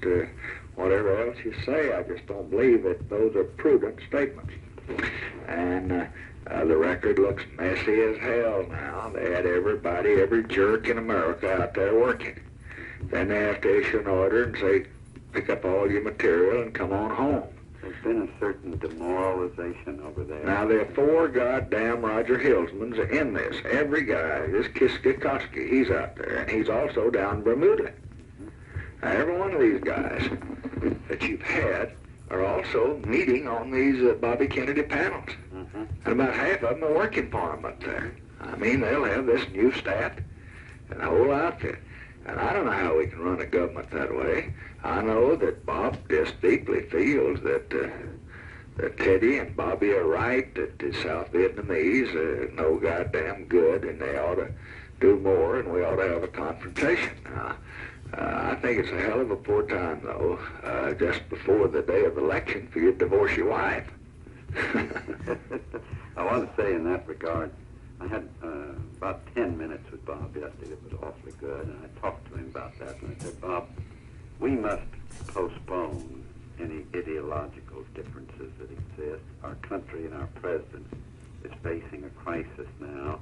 whatever else you say, I just don't believe that those are prudent statements. And the record looks messy as hell now. They had everybody, every jerk in America out there working. Then they have to issue an order and say, pick up all your material and come on home. There's been a certain demoralization over there. Now, there are 4 goddamn Roger Hillsmans in this. Every guy, this Kiskikoski, he's out there, and he's also down in Bermuda. Now, every one of these guys that you've had are also meeting on these Bobby Kennedy panels. And about half of them are working for him up there. I mean, they'll have this new staff and the whole outfit. And I don't know how we can run a government that way. I know that Bob just deeply feels that that Teddy and Bobby are right, that the South Vietnamese are no goddamn good, and they ought to do more, and we ought to have a confrontation. I think it's a hell of a poor time, though, just before the day of election for you to divorce your wife. I want to say in that regard, I had about 10 minutes with Bob yesterday. It was awfully good, and I talked to him about that, and I said, Bob, we must postpone any ideological differences that exist. Our country and our president is facing a crisis now